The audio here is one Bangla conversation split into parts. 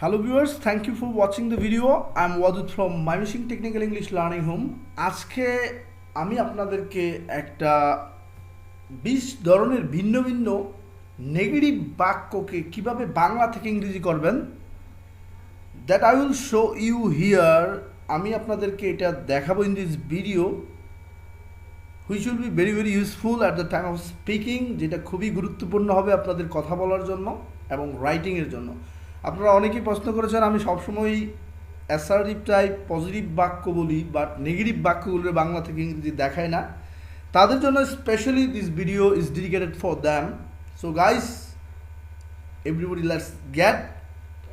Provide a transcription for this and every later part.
Hello viewers, thank you for watching the video. I'm Wadud from My Machine Technical English Learning Home. আজকে আমি আপনাদেরকে একটা 20 ধরনের ভিন্ন ভিন্ন নেগেটিভ বাক্যকে কিভাবে বাংলা থেকে ইংরেজি করবেন that I will show you here. আমি আপনাদেরকে এটা দেখাবো in this video which will be very very useful at the time of speaking, যেটা খুবই গুরুত্বপূর্ণ হবে আপনাদের কথা বলার জন্য এবং রাইটিংয়ের জন্য। আপনারা অনেকেই প্রশ্ন করেছেন আমি সবসময়ই অ্যাসার্টিভ টাইপ পজিটিভ বাক্য বলি বাট নেগেটিভ বাক্যগুলো বাংলা থেকে ইংরেজি দেখায় না, তাদের জন্য specially this video is dedicated for them. So guys, everybody let's get,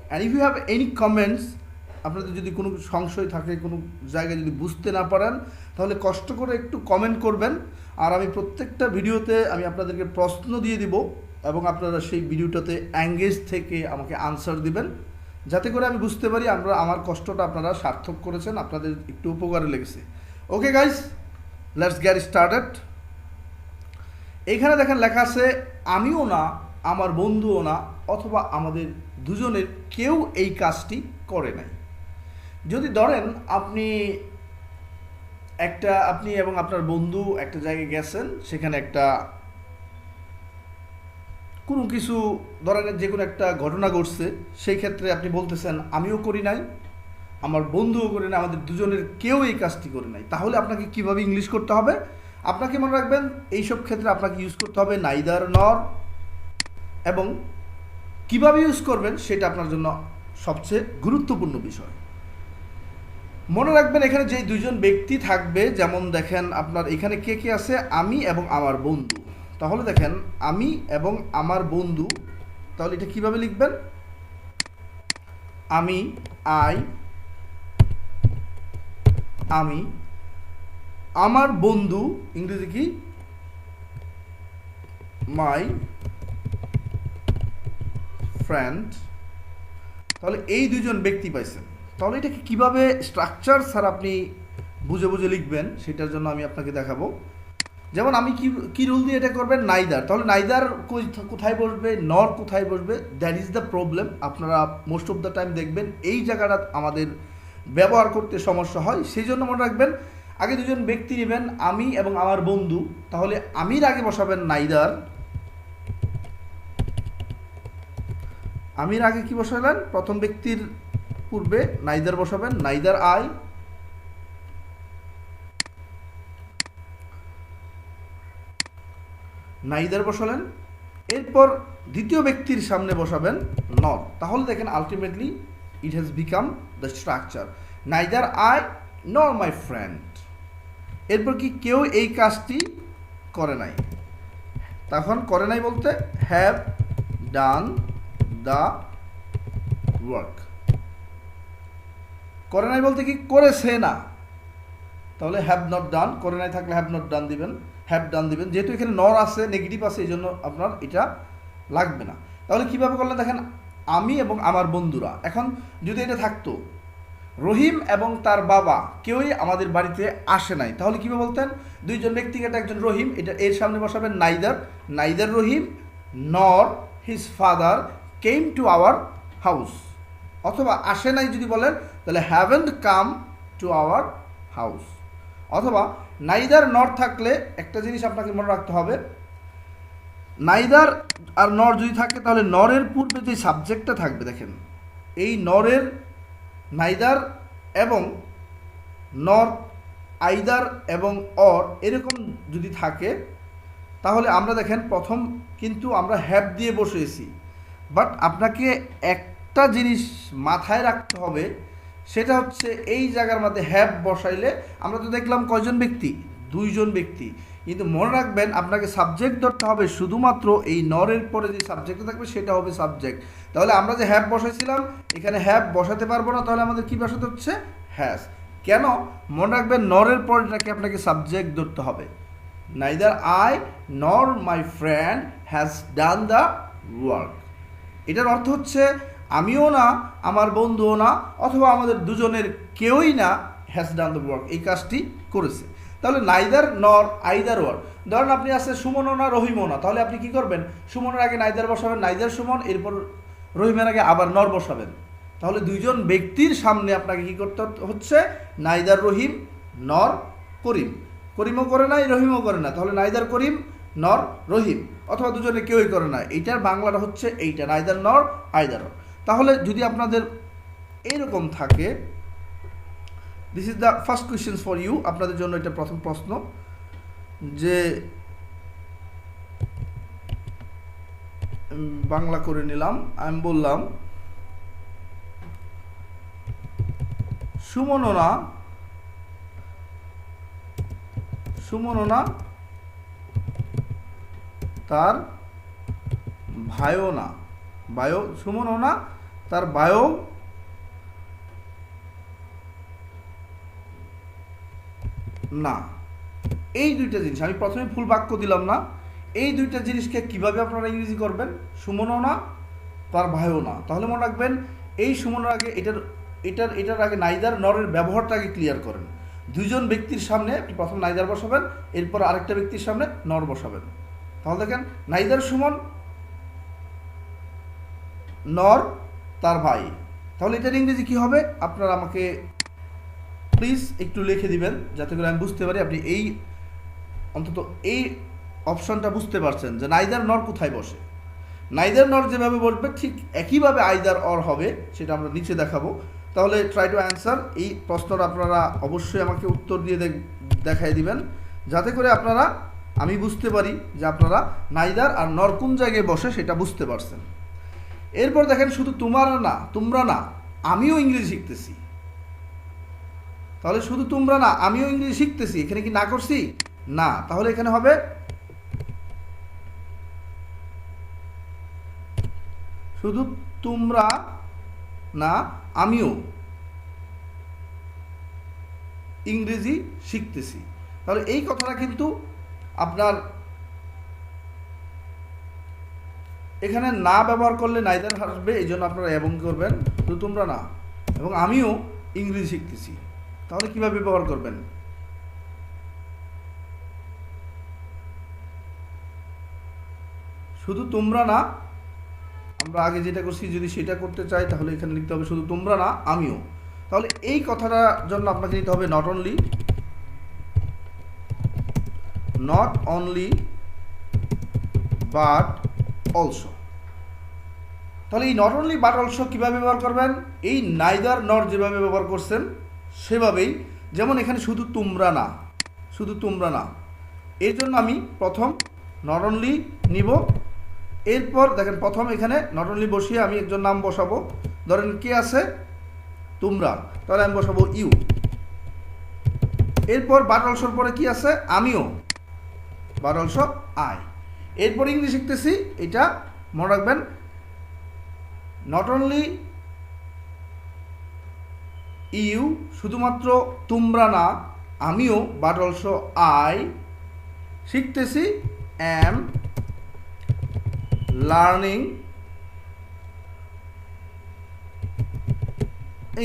and if you have any comments, আপনাদের যদি কোনো সংশয় থাকে, কোনো জায়গায় যদি বুঝতে না পারেন, তাহলে কষ্ট করে একটু কমেন্ট করবেন। আর আমি প্রত্যেকটা ভিডিওতে আমি আপনাদেরকে প্রশ্ন দিয়ে দিব এবং আপনারা সেই ভিডিওটাতে এঙ্গেজ থেকে আমাকে আনসার দিবেন, যাতে করে আমি বুঝতে পারি আমার কষ্টটা আপনারা সার্থক করেছেন, আপনাদের একটু উপকারে লেগেছে। Okay guys, let's get started. এইখানে দেখেন লেখা আছে আমিও না, আমার বন্ধুও না, অথবা আমাদের দুজনের কেউ এই কাজটি করে নাই। যদি ধরেন আপনি এবং আপনার বন্ধু একটা জায়গায় গেছেন, সেখানে একটা কোনো কিছু ধরেন যে কোনো একটা ঘটনা ঘটছে, সেই ক্ষেত্রে আপনি বলতেছেন আমিও করি নাই, আমার বন্ধুও করে নাই, আমাদের দুজনের কেউ এই কাজটি করে নাই। তাহলে আপনাকে কিভাবে ইংলিশ করতে হবে? আপনাকে মনে রাখবেন এইসব ক্ষেত্রে আপনাকে ইউজ করতে হবে নাইদার নর, এবং কিভাবে ইউজ করবেন সেটা আপনার জন্য সবচেয়ে গুরুত্বপূর্ণ বিষয়। মনে রাখবেন এখানে যে দুইজন ব্যক্তি থাকবে, যেমন দেখেন আপনার এখানে কে কে আছে, আমি এবং আমার বন্ধু। তাহলে দেখেন আমি এবং আমার বন্ধু, তাহলে এটা কিভাবে লিখবেন? আমি আমি আমার বন্ধু, ইংরেজি কি? My friend. তাহলে এই দুইজন ব্যক্তি পাইছেন। তাহলে এটাকে কিভাবে স্ট্রাকচার স্যার আপনি বুঝে বুঝে লিখবেন, সেটার জন্য আমি আপনাকে দেখাবো। যেমন আমি কি রুল দিয়ে এটা করবেন? নাইদার। তাহলে নাইদার কোথায় বসবে, নর কোথায় বসবে? That is the problem. আপনারা মোস্ট অফ দ্য টাইম দেখবেন এই জায়গাটা আমাদের ব্যবহার করতে সমস্যা হয়। সেই জন্য মনে রাখবেন আগে দুজন ব্যক্তি নেবেন, আমি এবং আমার বন্ধু। তাহলে আমির আগে বসাবেন নাইদার। আমির আগে কি বসালেন? প্রথম ব্যক্তির পূর্বে নাইদার বসাবেন, নাইদার আই। নাইদার বসালেন। এরপর দ্বিতীয় ব্যক্তির সামনে বসাবেন নট। তাহলে দেখেন ultimately it has become the structure neither I নর মাই ফ্রেন্ড। এরপর কি কেউ এই কাজটি করে নাই। তখন করে নাই বলতে হ্যাভ ডান দ্য ওয়ার্ক। করে নাই বলতে কি করেছে না। তাহলে হ্যাভ নট ডান, করে নাই থাকলে হ্যাভ নট ডান দিবেন, হ্যাভ ডান দিবেন। যেহেতু এখানে নর আছে, নেগেটিভ আছে, এই জন্য আপনার এটা লাগবে না। তাহলে কিভাবে করলেন দেখেন, আমি এবং আমার বন্ধুরা। এখন যদি এটা থাকতো রহিম এবং তার বাবা কেউই আমাদের বাড়িতে আসে নাই, তাহলে কীভাবে বলতেন? দুইজন ব্যক্তিগত একজন রহিম, এটা এর সামনে বসাবেন neither Rahim nor his father came to our house. অথবা আসে নাই যদি বলেন তাহলে haven't come to our house. অথবা নাইদার নর থাকলে একটা জিনিস আপনাকে মনে রাখতে হবে, নাইদার আর নর যদি থাকে তাহলে নরের পূর্বে যে সাবজেক্টটা থাকবে, দেখেন এই নরের নাইদার এবং নর আইদার এবং অর এরকম যদি থাকে, তাহলে আমরা দেখেন প্রথম কিন্তু আমরা হ্যাভ দিয়ে বসেছি। বাট আপনাকে একটা জিনিস মাথায় রাখতে হবে, সেটা হচ্ছে এই জায়গার মধ্যে হ্যাভ বসাইলে আমরা তো দেখলাম কয়জন ব্যক্তি? দুইজন ব্যক্তি। কিন্তু মনে রাখবেন আপনাকে সাবজেক্ট ধরতে হবে, শুধুমাত্র এই নরের পরে যে সাবজেক্টটা থাকবে সেটা হবে সাবজেক্ট। তাহলে আমরা যে হ্যাভ বসাইছিলাম এখানে হ্যাভ বসাতে পারবো না, তাহলে আমাদের কী বসাতে হচ্ছে? হ্যাজ। কেন? মনে রাখবেন নরের পরেটাকে আপনাকে সাবজেক্ট ধরতে হবে। নাইদার আই নর my friend has done the work. এটার অর্থ হচ্ছে আমিও না, আমার বন্ধুও না, অথবা আমাদের দুজনের কেউই না হ্যাজ ডান দ্য ওয়ার্ক, এই কাজটি করেছে। তাহলে নাইদার নর আইদার ওয়ার। ধরেন আপনি আছে সুমনও না রহিমও না, তাহলে আপনি কি করবেন? সুমনের আগে নাইদার বসাবেন, নাইদার সুমন, এরপর রহিমের আগে আবার নর বসাবেন। তাহলে দুইজন ব্যক্তির সামনে আপনাকে কি করতে হচ্ছে, নাইদার রহিম নর করিম, করিমও করে নাই রহিমও করে না, তাহলে নাইদার করিম নর রহিম, অথবা দুজনে কেউই করে না। এইটার বাংলাটা হচ্ছে এইটা, নাইদার নর আইদার। তাহলে যদি আপনাদের এইরকম থাকে, this is the first question for you, আপনাদের জন্য এটা প্রথম প্রশ্ন, যে বাংলা করে নিলাম। আমি বললাম সুমননা তার ভাইও না, সুমননা তার ভাইও না। এই দুইটা জিনিস আমি প্রথমে ফুল বাক্য দিলাম না, এই দুইটা জিনিসকে কিভাবে আপনারা ইংরেজি করবেন, সুমনও না তার ভাইও না। তাহলে মনে রাখবেন এই সুমনের আগে এটার আগে নাইদার নরের ব্যবহারটা আগে ক্লিয়ার করেন। দুইজন ব্যক্তির সামনে আপনি প্রথম নাইদার বসাবেন, এরপর আরেকটা ব্যক্তির সামনে নর বসাবেন। তাহলে দেখেন নাইদার সুমন নর তার ভাই। তাহলে এটার ইংরেজি কী হবে, আপনারা আমাকে প্লিজ একটু লিখে দিবেন যাতে করে আমি বুঝতে পারি আপনি এই অন্তত এই অপশনটা বুঝতে পারছেন যে নাইদার নর কোথায় বসে। নাইদার নর যেভাবে বসবে ঠিক একইভাবে আইদার অর হবে, সেটা আমরা নিচে দেখাবো। তাহলে ট্রাই টু অ্যান্সার, এই প্রশ্নটা আপনারা অবশ্যই আমাকে উত্তর দিয়ে দেখাই দিবেন যাতে করে আমি বুঝতে পারি যে আপনারা নাইদার আর নর কোন জায়গায় বসে সেটা বুঝতে পারছেন। এরপর দেখেন শুধু তোমরা না আমিও ইংরেজি শিখতেছি। তাহলে শুধু তোমরা না আমিও ইংরেজি শিখতেছি, এখানে কি না করছি? না। তাহলে এখানে হবে শুধু তোমরা না আমিও ইংরেজি শিখতেছি। তাহলে এই কথাটা কিন্তু আপনার এখানে না ব্যবহার করলে নাইদার আসবে, এই জন্য আপনারা এবং করবেন শুধু তোমরা না এবং আমিও ইংরেজি শিখতেছি। তাহলে কিভাবে ব্যবহার করবেন, শুধু তোমরা না, আমরা আগে যেটা করছি যদি সেটা করতে চাই তাহলে এখানে লিখতে হবে শুধু তোমরা না আমিও। তাহলে এই কথাটার জন্য আপনাকে নিতে হবে নট অনলি বাট অলসো। তাহলে এই নট অনলি বাট অলসো কীভাবে ব্যবহার করবেন, এই নাইদার নট যেভাবে ব্যবহার করছেন সেভাবেই। যেমন এখানে শুধু তোমরা না, এর জন্য আমি প্রথম নট অনলি নিব। এরপর দেখেন প্রথম এখানে নট অনলি বসিয়ে আমি একজন নাম বসাবো, ধরেন কে আছে, তোমরা, তাহলে আমি বসাবো ইউ। এরপর বাট অলসোর পরে কি আছে, আমিও, বাট অলসো আই। এরপর ইংলিশ শিখতেছি, এটা মনে রাখবেন নট অনলি ইউ, শুধুমাত্র তোমরা না আমিও, বাট অলসো আই শিখতেছি, অ্যাম লার্নিং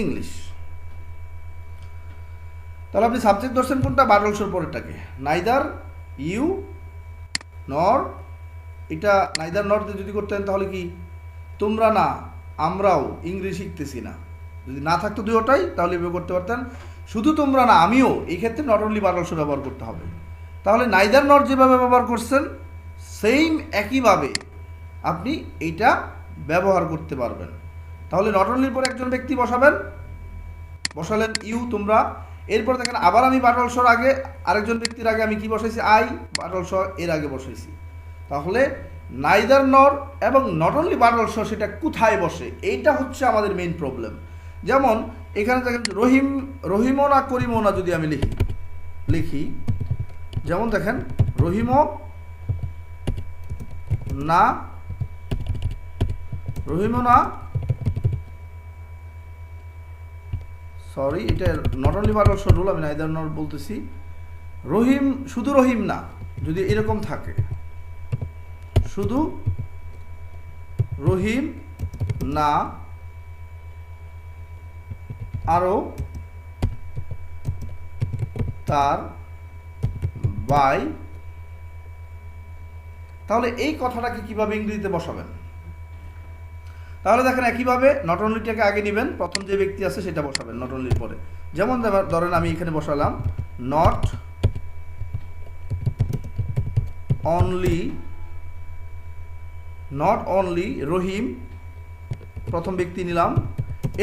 ইংলিশ। তাহলে আপনি সাবজেক্ট ধরছেন কোনটা, বাট অলসোর পরেরটাকে, নাইদার ইউ নর, এটা নাইদার নর দিয়ে যদি করতেন তাহলে কি তোমরা না আমরাও ইংরেজি শিখতেছি না, যদি না থাকতো দুটোটাই তাহলে এভাবে করতে পারতেন শুধু তোমরা না আমিও। এই ক্ষেত্রে নট অনলি বাট অলসো ব্যবহার করতে হবে। তাহলে নাইদার নট যেভাবে ব্যবহার করছেন সেম একইভাবে আপনি এইটা ব্যবহার করতে পারবেন। তাহলে নট অনলির পরে একজন ব্যক্তি বসালেন ইউ তোমরা। এরপর দেখেন আবার আমি বাট অলসোর আগে আরেকজন ব্যক্তির আগে আমি কি বসাইছি, আই, বাট অলসো এর আগে বসাইছি। তাহলে নাইদার নর এবং নট অনলি বাট অলসো সেটা কোথায় বসে, এইটা হচ্ছে আমাদের মেইন প্রবলেম। যেমন এখানে দেখেন রহিমও না করিমও না যদি আমি লিখি, যেমন দেখেন রহিমও না সরি, এটা not only but also rule, আমি নাইদার নট বলতেছি। শুধু রহিম না যদি এরকম থাকে, শুধু রহিম না আরও তার ভাই, তাহলে এই কথাটাকে কিভাবে ইংরেজিতে বসাবেন। তাহলে দেখেন একইভাবে নট অনলিটাকে আগে নেবেন, প্রথম যে ব্যক্তি আছে সেটা বসাবেন নট অনলির পরে। যেমন ধরেন আমি এখানে বসালাম নট অনলি রহিম, প্রথম ব্যক্তি নিলাম।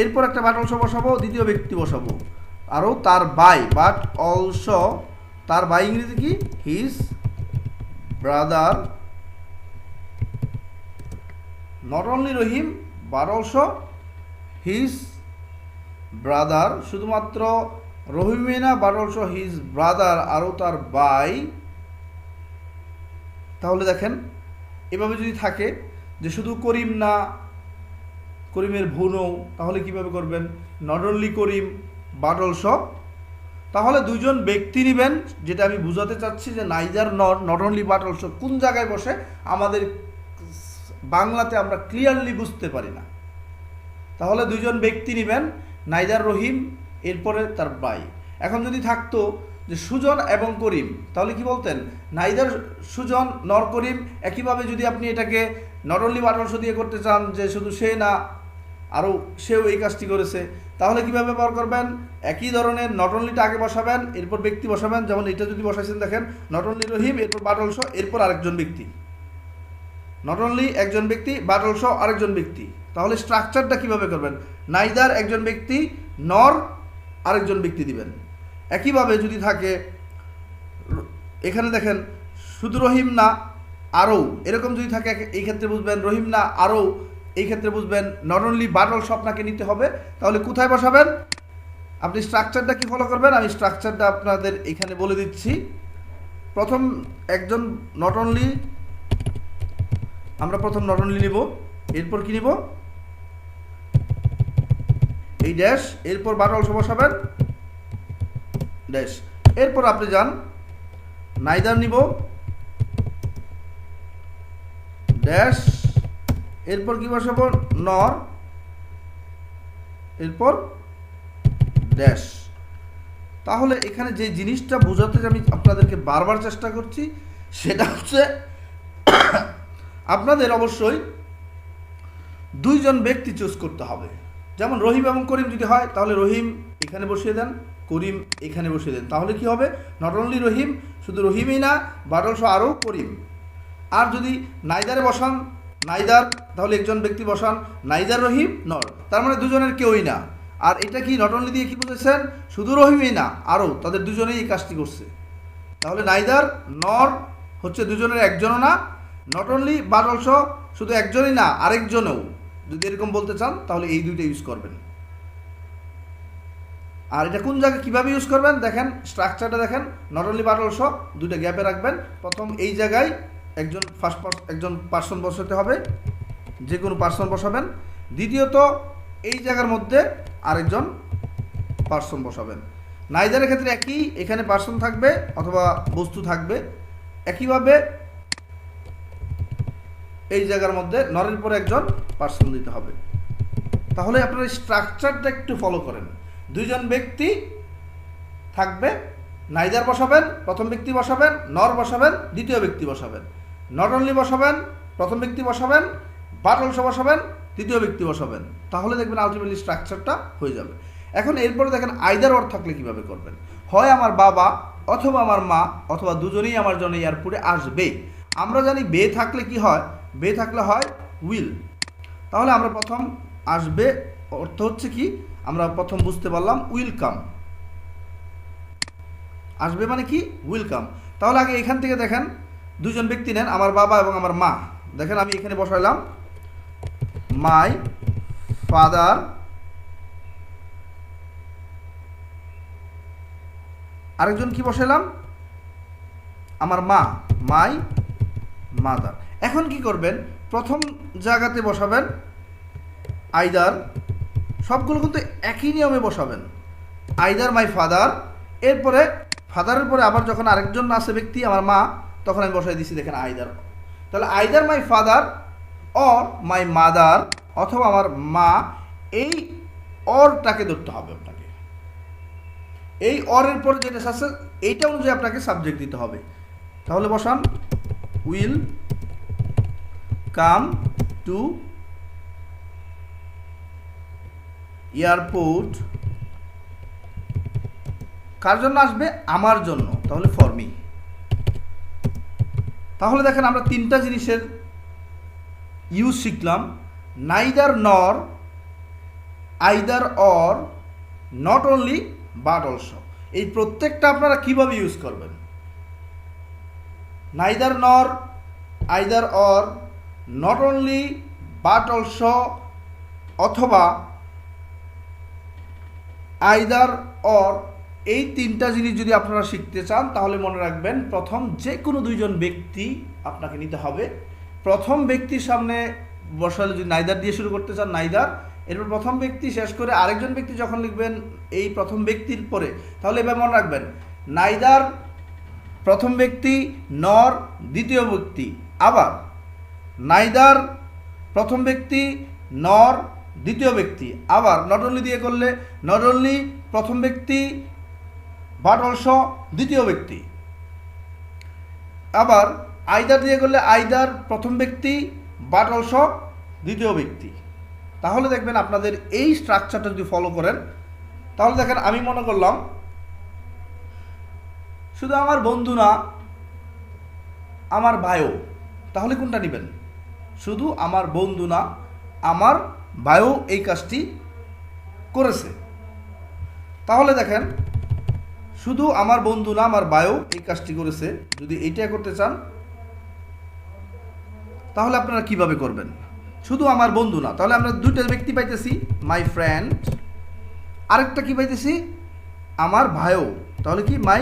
এরপর একটা বাট অলসো বসাবো, দ্বিতীয় ব্যক্তি বসাবো, আরও তার বাই, বাট অলসো তার বাই ইংরেজি কি his brother, not only Rahim but also his brother, শুধুমাত্র রহিমই না বাট অলসো হিজ ব্রাদার, আরও তার বাই। তাহলে দেখেন এভাবে যদি থাকে যে শুধু করিম না, করিমের ভুনও, তাহলে কিভাবে করবেন not only Karim but also. তাহলে দুইজন ব্যক্তি নেবেন, যেটা আমি বুঝাতে চাচ্ছি যে neither not only but also কোন জায়গায় বসে আমাদের বাংলাতে আমরা ক্লিয়ারলি বুঝতে পারি না। তাহলে দুইজন ব্যক্তি নেবেন নাইদার রহিম, এরপরে তার বাই। এখন যদি থাকতো যে সুজন এবং করিম, তাহলে কি বলতেন নাইদার সুজন নর করিম। একইভাবে যদি আপনি এটাকে নট অনলি বাট অলসো দিয়ে করতে চান যে শুধু সে না আরও সেও এই কাজটি করেছে, তাহলে কীভাবে ব্যবহার করবেন একই ধরনের নট অনলিটা আগে বসাবেন, এরপর ব্যক্তি বসাবেন। যেমন এটা যদি বসাইছেন দেখেন নট অনলি রহিম, এরপর বাট অলসো, এরপর আরেকজন ব্যক্তি, নট অনলি একজন ব্যক্তি বাট অলসো আরেকজন ব্যক্তি। তাহলে স্ট্রাকচারটা কীভাবে করবেন নাইদার একজন ব্যক্তি, নর আরেকজন ব্যক্তি দিবেন। একইভাবে যদি থাকে এখানে দেখেন শুধু রহিম না আরও, এরকম যদি থাকে এই ক্ষেত্রে বুঝবেন রহিম না আরও, এই ক্ষেত্রে বুঝবেন নট অনলি বাট অলসো আপনাকে নিতে হবে। তাহলে কোথায় বসাবেন আপনি স্ট্রাকচারটা কি ফলো করবেন, আমি স্ট্রাকচারটা আপনাদের এখানে বলে দিচ্ছি। প্রথম একজন নট অনলি, আমরা প্রথম নট অনলি নিব, এরপর কি নিব এই ড্যাশ, এরপর বাট অলসো বসাবেন ড্যাশ, এরপর আপনি যান নাইদার নিব ড্যাশ, এরপর কি বসাবো নর, এরপর ড্যাশ। তাহলে এখানে যে জিনিসটা বোঝাতে আমি আপনাদেরকে বারবার চেষ্টা করছি সেটা হচ্ছে আপনাদের অবশ্যই দুইজন ব্যক্তি চুজ করতে হবে। যেমন রহিম এবং করিম যদি হয় তাহলে রহিম এখানে বসিয়ে দেন, করিম এখানে বসিয়ে দেন। তাহলে কি হবে নট অনলি রহিম, শুধু রহিমই না বাট অলসো আরও করিম। আর যদি নাইদারে বসান নাইদার, তাহলে একজন ব্যক্তি বসান নাইদার রহিম নর, তার মানে দুজনের কেউই না। আর এটা কি নট অনলি দিয়ে কি বুঝেছেন শুধু রহিমই না আরও, তাদের দুজনেই এই কাজটি করছে। তাহলে নাইদার নর হচ্ছে দুজনের একজনও না, নট অনলি বাট অলসো শুধু একজনই না আরেকজনও, যদি এরকম বলতে চান তাহলে এই দুইটা ইউজ করবেন। আর এটা কোন জায়গায় কীভাবে ইউজ করবেন দেখেন স্ট্রাকচারটা দেখেন, নট অনলি বাট অলসো দুইটা গ্যাপে রাখবেন। প্রথম এই জায়গায় একজন পার্সন বসাতে হবে, যে কোনো পার্সন বসাবেন। দ্বিতীয়ত এই জায়গার মধ্যে আরেকজন পার্সন বসাবেন। নাইদারের ক্ষেত্রে একই, এখানে পার্সন থাকবে অথবা বস্তু থাকবে। একইভাবে এই জায়গার মধ্যে নরের পরে একজন পার্সন দিতে হবে। তাহলে আপনারা স্ট্রাকচারটা একটু ফলো করেন। দুইজন ব্যক্তি থাকবে, নাইদার বসাবেন প্রথম ব্যক্তি বসাবেন, নর বসাবেন দ্বিতীয় ব্যক্তি বসাবেন, নট অনলি বসাবেন প্রথম ব্যক্তি বসাবেন, বাট অলসো বসাবেন তৃতীয় ব্যক্তি বসাবেন। তাহলে দেখবেন আলটিমেটলি স্ট্রাকচারটা হয়ে যাবে। এখন এরপরে দেখেন আইদার অর থাকলে কীভাবে করবেন, হয় আমার বাবা অথবা আমার মা অথবা দুজনেই আমার জন্য এয়ারপোর্টে আসবে। আমরা জানি বে থাকলে কি হয়, বে থাকলে হয় উইল। তাহলে আমরা প্রথম আসবে অর্থ হচ্ছে কি আমরা প্রথম বুঝতে পারলাম উইলকাম, আসবে মানে কি ওয়েলকাম। তাহলে আগে এখান থেকে দেখেন দুজন ব্যক্তি নেন, আমার বাবা এবং আমার মা। দেখেন আমি এখানে বসাইলাম মাই ফাদার, আরেকজন কি বসাইলাম আমার মা, মাই মাদার। এখন কি করবেন প্রথম জায়গাতে বসাবেন আইদার, সবগুলো কিন্তু একই নিয়মে বসাবেন আইদার মাই ফাদার, এরপরে ফাদারের পরে আবার যখন আরেকজন আছে ব্যক্তি আমার মা তখন আমি বসাই দিচ্ছি দেখেন আইদার। তাহলে either my father or my mother অথবা আমার মা, এই অরটাকে ধরতে হবে আপনাকে। এই অরের পরে যেটা আছে এইটা অনুযায়ী আপনাকে সাবজেক্ট দিতে হবে। তাহলে বসান উইল কাম টু এয়ারপোর্ট কার জন্য আসবে? আমার জন্য, তাহলে ফর মি। তাহলে দেখেন আমরা তিনটা জিনিসের ইউজ শিখলাম, নাইদার নর, either or, not only but also. এই প্রত্যেকটা আপনারা কিভাবে ইউজ করবেন? নাইদার নর, either or, not only but also, অথবা আইদার অর, এই তিনটা জিনিস যদি আপনারা শিখতে চান তাহলে মনে রাখবেন প্রথম যে কোনো দুইজন ব্যক্তি আপনাকে নিতে হবে। প্রথম ব্যক্তির সামনে বসালে যদি নাইদার দিয়ে শুরু করতে চান নাইদার, এরপর প্রথম ব্যক্তি শেষ করে আরেকজন ব্যক্তি যখন লিখবেন এই প্রথম ব্যক্তির পরে, তাহলে এবার মনে রাখবেন নাইদার প্রথম ব্যক্তি, নর দ্বিতীয় ব্যক্তি, আবার নাইদার প্রথম ব্যক্তি, নর দ্বিতীয় ব্যক্তি, আবার নট অনলি দিয়ে করলে নট অনলি প্রথম ব্যক্তি বাট অলসো দ্বিতীয় ব্যক্তি, আবার আইদার দিয়ে করলে আইদার প্রথম ব্যক্তি বাট অলসো দ্বিতীয় ব্যক্তি। তাহলে দেখবেন আপনাদের এই স্ট্রাকচারটা যদি ফলো করেন তাহলে দেখেন আমি মনে করলাম শুধু আমার বন্ধু না, আমার ভাইও, তাহলে কোনটা নেবেন? শুধু আমার বন্ধু না, আমার ভাইও এই কাজটি করেছে। তাহলে দেখেন শুধু আমার বন্ধু না, আমার ভাইও এই কাজটি করেছে। যদি এইটা করতে চান তাহলে আপনারা কিভাবে করবেন? শুধু আমার বন্ধু না, তাহলে আমরা দুইটা ব্যক্তি পাইতেছি, মাই ফ্রেন্ড, আরেকটা কি পাইতেছি? আমার ভাইও, তাহলে কি মাই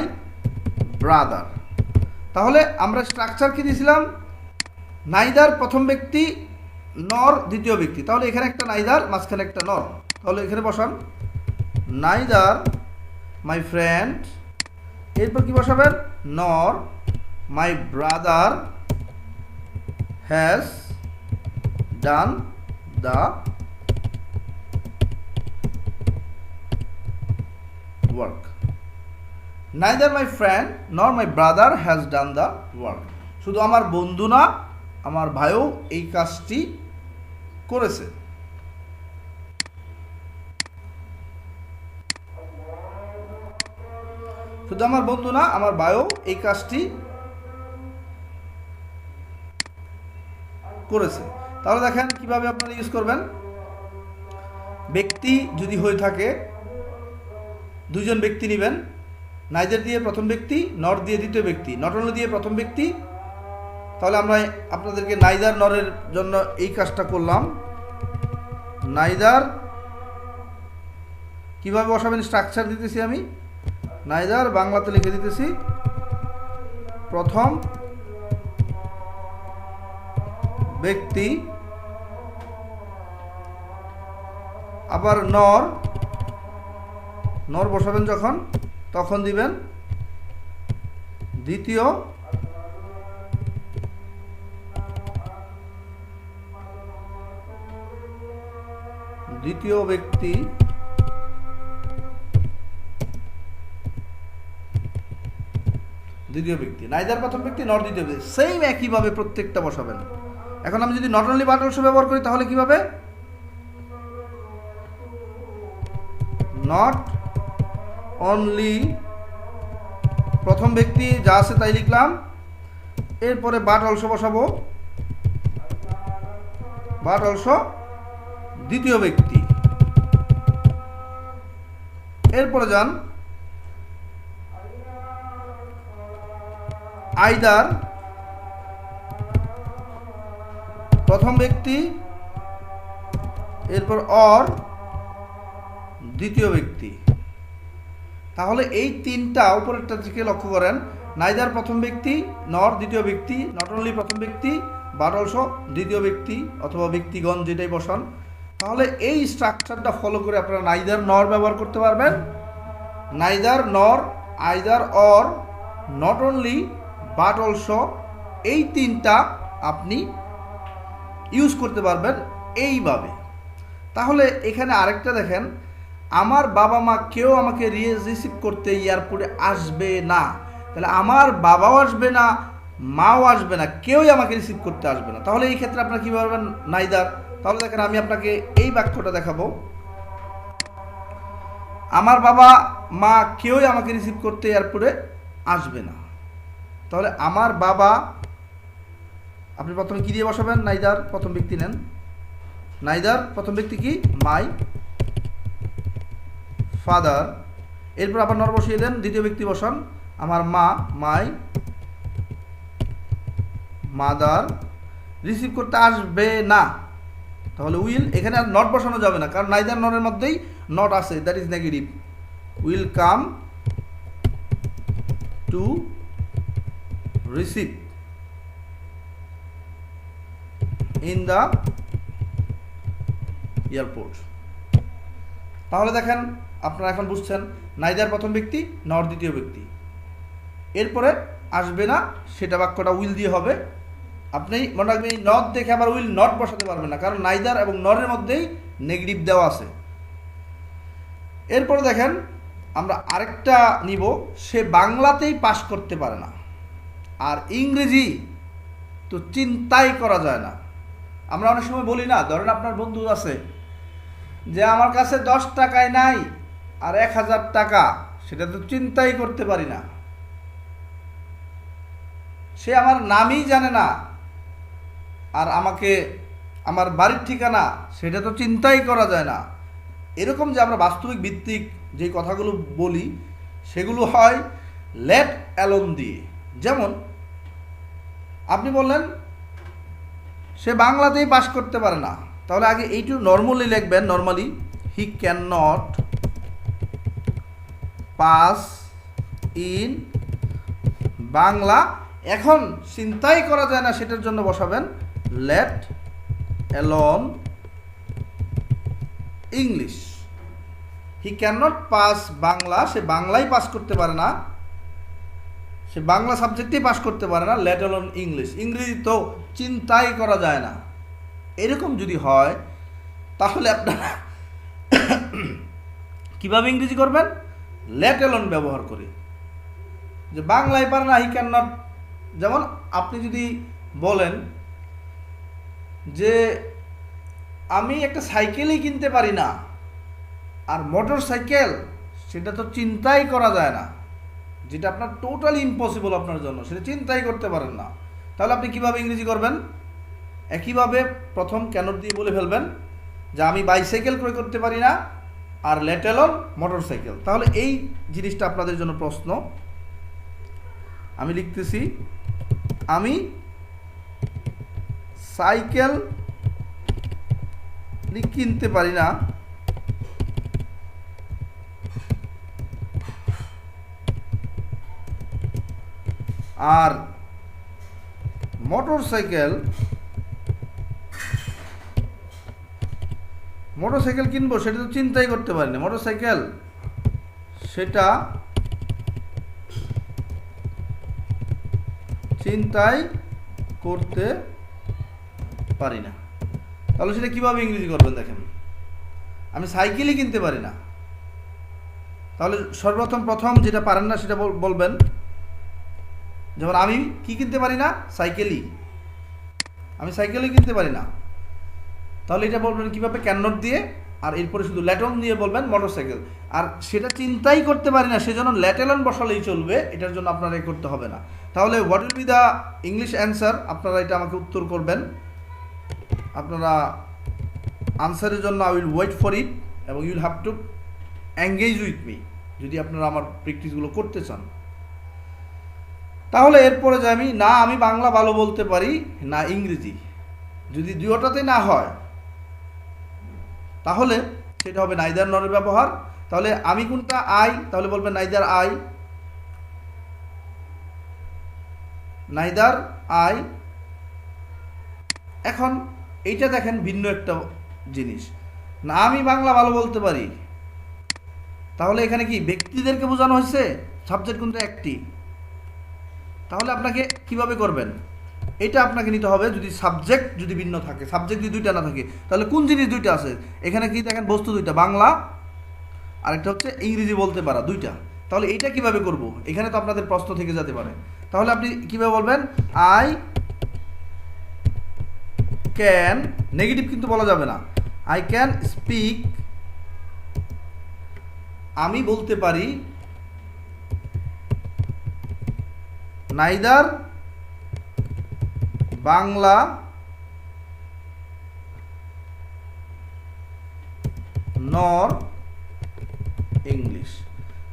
ব্রাদার। তাহলে আমরা স্ট্রাকচার কি দিয়েছিলাম? নাইদার প্রথম ব্যক্তি, নর দ্বিতীয় ব্যক্তি। তাহলে এখানে একটা নাইদার, মাঝখানে একটা নর, তাহলে এখানে বসান নাইদার মাই ফ্রেন্ড, এরপর কি বসাবেন? Nor my brother has done the work. Neither my friend nor my brother has done the work. শুধু আমার বন্ধু না, আমার ভাইও এই কাজটি করেছে। শুধু আমার বন্ধু না, আমার ভাইও এই কাজটি করেছে। তাহলে দেখেন কিভাবে আপনারা ইউজ করবেন। ব্যক্তি যদি হয়ে থাকে দুইজন ব্যক্তি নেবেন, নাইদার দিয়ে প্রথম ব্যক্তি, নট দিয়ে দ্বিতীয় ব্যক্তি, নট অনলি দিয়ে প্রথম ব্যক্তি। তাহলে আমরা আপনাদেরকে নাইদার নরের জন্য এই কাজটা করলাম। নাইদার কিভাবে বসাবেন স্ট্রাকচার দিতেছি আমি, নাইদার বাংলাতে লিখে দিতেছি প্রথম ব্যক্তি, আবার নর, নর বসাবেন যখন তখন দিবেন দ্বিতীয় ব্যক্তি, দ্বিতীয় ব্যক্তি, নাইদার প্রথম ব্যক্তি, নট দ্বিতীয় ব্যক্তি, সেম একইভাবে প্রত্যেকটা বসাবেন। এখন আমি যদি নট অনলি বাট অলসো ব্যবহার করি তাহলে কিভাবে? নট অনলি প্রথম ব্যক্তি যা আছে তাই লিখলাম, এরপরে বাট অলসো বসাবো, বাট অলসো দ্বিতীয় ব্যক্তি, এরপরে যান আইদার প্রথম ব্যক্তি, এরপর অর দ্বিতীয় ব্যক্তি। তাহলে এই তিনটা উপরেরটা থেকে লক্ষ্য করেন, নাইদার প্রথম ব্যক্তি, নর দ্বিতীয় ব্যক্তি, নট অনলি প্রথম ব্যক্তি, বাট অলসো দ্বিতীয় ব্যক্তি অথবা ব্যক্তিগণ যেটাই বসান। তাহলে এই স্ট্রাকচারটা ফলো করে আপনারা নাইদার নর ব্যবহার করতে পারবেন। নাইদার নর, either or, not only but also, এই তিনটা আপনি ইউজ করতে পারবেন এইভাবে। তাহলে এখানে আরেকটা দেখেন, আমার বাবা মা কেউ আমাকে রিসিভ করতে এয়ারপোর্টে আসবে না। তাহলে আমার বাবাও আসবে না, মাও আসবে না, কেউই আমাকে রিসিভ করতে আসবে না। তাহলে এই ক্ষেত্রে আপনারা কী পারবেন? নাইদার। তাহলে দেখেন আমি আপনাকে এই বাক্যটা দেখাবো। আমার বাবা মা কেউই আমাকে রিসিভ করতে এয়ারপোর্টে আসবে না। তাহলে আমার বাবা, আপনি প্রথমে কী দিয়ে বসাবেন? নাইদার প্রথম ব্যক্তি নেন, নাইদার প্রথম ব্যক্তি কি? My father. এরপর আবার নর বসিয়ে দেন, দ্বিতীয় ব্যক্তি বসান, আমার মা, মাই মাদার রিসিভ করতে আসবে না। তাহলে উইল, এখানে আর নট বসানো যাবে না, কারণ নাইদার নরের মধ্যেই নট আছে, that is negative. Will come to receive in the airport. তাহলে দেখেন আপনারা এখন বুঝছেন নাইদার প্রথম ব্যক্তি, নট দ্বিতীয় ব্যক্তি। এরপরে আসবে না সেটা বাক্যটা উইল দিয়ে হবে। আপনি মনে রাখবেন এই নট দেখে আবার উইল নট বসাতে পারবেন না, কারণ নাইদার এবং নরের মধ্যেই নেগেটিভ দেওয়া আছে। এরপরে দেখেন আমরা আরেকটা নিব, সে বাংলাতেই পাস করতে পারে না। আর ইংরেজি তো চিন্তাই করা যায় না। আমরা অনেক সময় বলি না, ধরেন আপনার বন্ধু আছে যে আমার কাছে 10 টাকায় নাই আর 1000 টাকা, সেটা তো চিন্তাই করতে পারি না। সে আমার নামই জানে না আর আমাকে আমার বাড়ির ঠিকানা সেটা তো চিন্তাই করা যায় না। এরকম যে আমরা বাস্তবিক ভিত্তিক যে কথাগুলো বলি সেগুলো হয় লেট অ্যালোন দিয়ে। যেমন আপনি বললেন সে বাংলাতেই পাস করতে পারে না, তাহলে আগে এইটু নর্মালি লিখবেন, normally he can not pass in Bangla. এখন চিন্তাই করা যায় না সেটার জন্য বসাবেন let alone English. He can not pass Bangla, সে বাংলাই পাস করতে পারে না, সে বাংলা সাবজেক্টেই পাস করতে পারে না, লেট অ্যালোন ইংলিশ। ইংরেজি তো চিন্তাই করা যায় না। এরকম যদি হয় তাহলে আপনারা কীভাবে ইংরেজি করবেন? লেট অ্যালোন ব্যবহার করে। যে বাংলায় পারে না, হি ক্যান নট। যেমন আপনি যদি বলেন যে আমি একটা সাইকেলই কিনতে পারি না, আর মোটর সাইকেল সেটা তো চিন্তাই করা যায় না, যেটা আপনার টোটালি ইম্পসিবল আপনার জন্য, সেটা চিন্তাই করতে পারেন না। তাহলে আপনি কিভাবে ইংরেজি করবেন? একইভাবে প্রথম ক্যানট দিয়ে বলে ফেলবেন যে আমি বাইসাইকেল ক্রয় করতে পারি না, আর লেট অ্যালোন মোটর সাইকেল। তাহলে এই জিনিসটা আপনাদের জন্য প্রশ্ন। আমি লিখতেছি, আমি সাইকেল কিনতে পারি না, আর মোটর সাইকেল কিনবো সেটা তো চিন্তাই করতে পারি না। মোটর সাইকেল সেটা চিন্তাই করতে পারি না। তাহলে সেটা কীভাবে ইংরেজি করবেন? দেখেন আমি সাইকেলই কিনতে পারি না, তাহলে প্রথম যেটা পারেন না সেটা বলবেন। যেমন আমি কি কিনতে পারি না? সাইকেলই, আমি সাইকেলই কিনতে পারি না। তাহলে এটা বলবেন কীভাবে? ক্যান নট দিয়ে, আর এরপরে শুধু ল্যাটন দিয়ে বলবেন মোটর সাইকেল। আর সেটা চিন্তাই করতে পারি না, সেজন্য ল্যাটেলন বসালেই চলবে, এটার জন্য আপনারা করতে হবে না। তাহলে what will be the English answer? আপনারা এটা আমাকে উত্তর করবেন। আপনারা আনসারের জন্য I will wait for it, এবং you will have to engage with me যদি আপনারা আমার প্র্যাকটিসগুলো করতে চান। তাহলে এরপরে যে আমি বাংলা ভালো বলতে পারি না ইংরেজি, যদি দুটোতে না হয় তাহলে সেটা হবে নাইদার নরের ব্যবহার। তাহলে আমি কোনটা? আই, তাহলে বলবেন নাইদার আই। এখন এইটা দেখেন ভিন্ন একটা জিনিস, না আমি বাংলা ভালো বলতে পারি, তাহলে এখানে কি ব্যক্তিদেরকে বোঝানো হয়েছে? সাবজেক্ট কিন্তু একটি। তাহলে আপনাকে কিভাবে করবেন? এটা আপনাকে নিতে হবে। যদি সাবজেক্ট যদি ভিন্ন থাকে, সাবজেক্ট যদি দুইটা না থাকে, তাহলে কোন জিনিস দুইটা আছে? এখানে কি দেখেন বস্তু দুইটা, বাংলা আরেকটা হচ্ছে ইংরেজি বলতে পারা, দুইটা। তাহলে এইটা কিভাবে করব? এখানে তো আপনাদের প্রশ্ন থেকে যেতে পারে। তাহলে আপনি কিভাবে বলবেন? আই ক্যান, নেগেটিভ কিন্তু বলা যাবে না, আই ক্যান স্পিক আমি বলতে পারি নাইদার বাংলা নর ইংলিশ।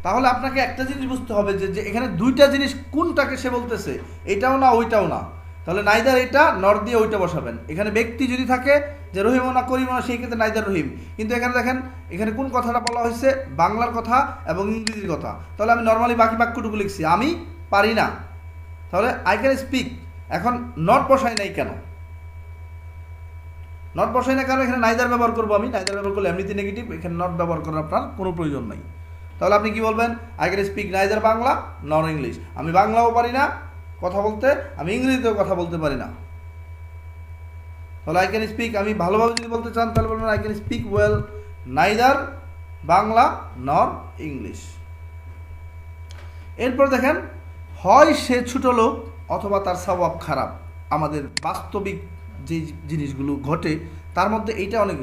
তাহলে আপনাকে একটা জিনিস বুঝতে হবে যে এখানে দুইটা জিনিস কোনটাকে সে বলতেছে, এটাও না ওইটাও না। তাহলে নাইদার এটা, নর দিয়ে ওইটা বসাবেন। এখানে ব্যক্তি যদি থাকে যে রহিমও না করিমও না, সেই ক্ষেত্রে নাইদার রহিম। কিন্তু এখানে দেখেন এখানে কোন কথাটা বলা হয়েছে, বাংলার কথা এবং ইংরেজির কথা। তাহলে আমি নর্মালি বাকি বাক্যটুকু লিখছি, আমি পারি না। তাহলে আই ক্যান স্পিক, এখন নট বসাই নাই কেন? নট বসাই না কারণ এখানে নাইদার ব্যবহার করবো আমি। নাইদার ব্যবহার করলে এমনিতে নেগেটিভ, এখানে নট ব্যবহার করার আপনার কোনো প্রয়োজন নাই। তাহলে আপনি কি বলবেন? I can speak neither Bangla নর ইংলিশ। আমি বাংলাও পারি না কথা বলতে, আমি ইংরেজিতেও কথা বলতে পারি না। তাহলে আই ক্যান স্পিক, আমি ভালোভাবে যদি বলতে চান তাহলে বলবেন I can speak well neither Bangla নর ইংলিশ। এরপর দেখেন, হয় সে ছোট লোক অথবা তার স্বভাব খারাপ। আমাদের বাস্তবিক যে জিনিসগুলো ঘটে তার মধ্যে এইটা অনেক,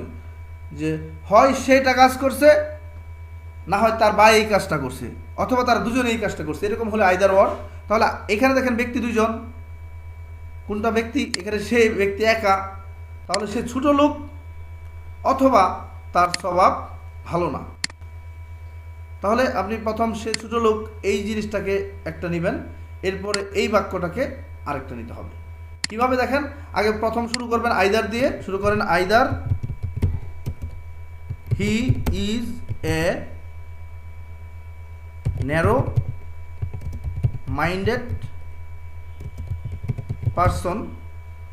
যে হয় সেটা কাজ করছে, না হয় তার ভাই এই কাজটা করছে, অথবা তারা দুজনে এই কাজটা করছে, এরকম হলে আইদার ওয়ার। তাহলে এখানে দেখেন ব্যক্তি দুজন, কোনটা ব্যক্তি? এখানে সে ব্যক্তি একা। তাহলে সে ছোট লোক অথবা তার স্বভাব ভালো না। তাহলে আপনি প্রথম সে ছোট লোক এই জিনিসটাকে একটা নেবেন, এরপরে এই বাক্যটাকে আরেকটা নিতে হবে। কিভাবে দেখেন, আগে প্রথম শুরু করবেন আইদার দিয়ে, শুরু করেন either he is a narrow minded person,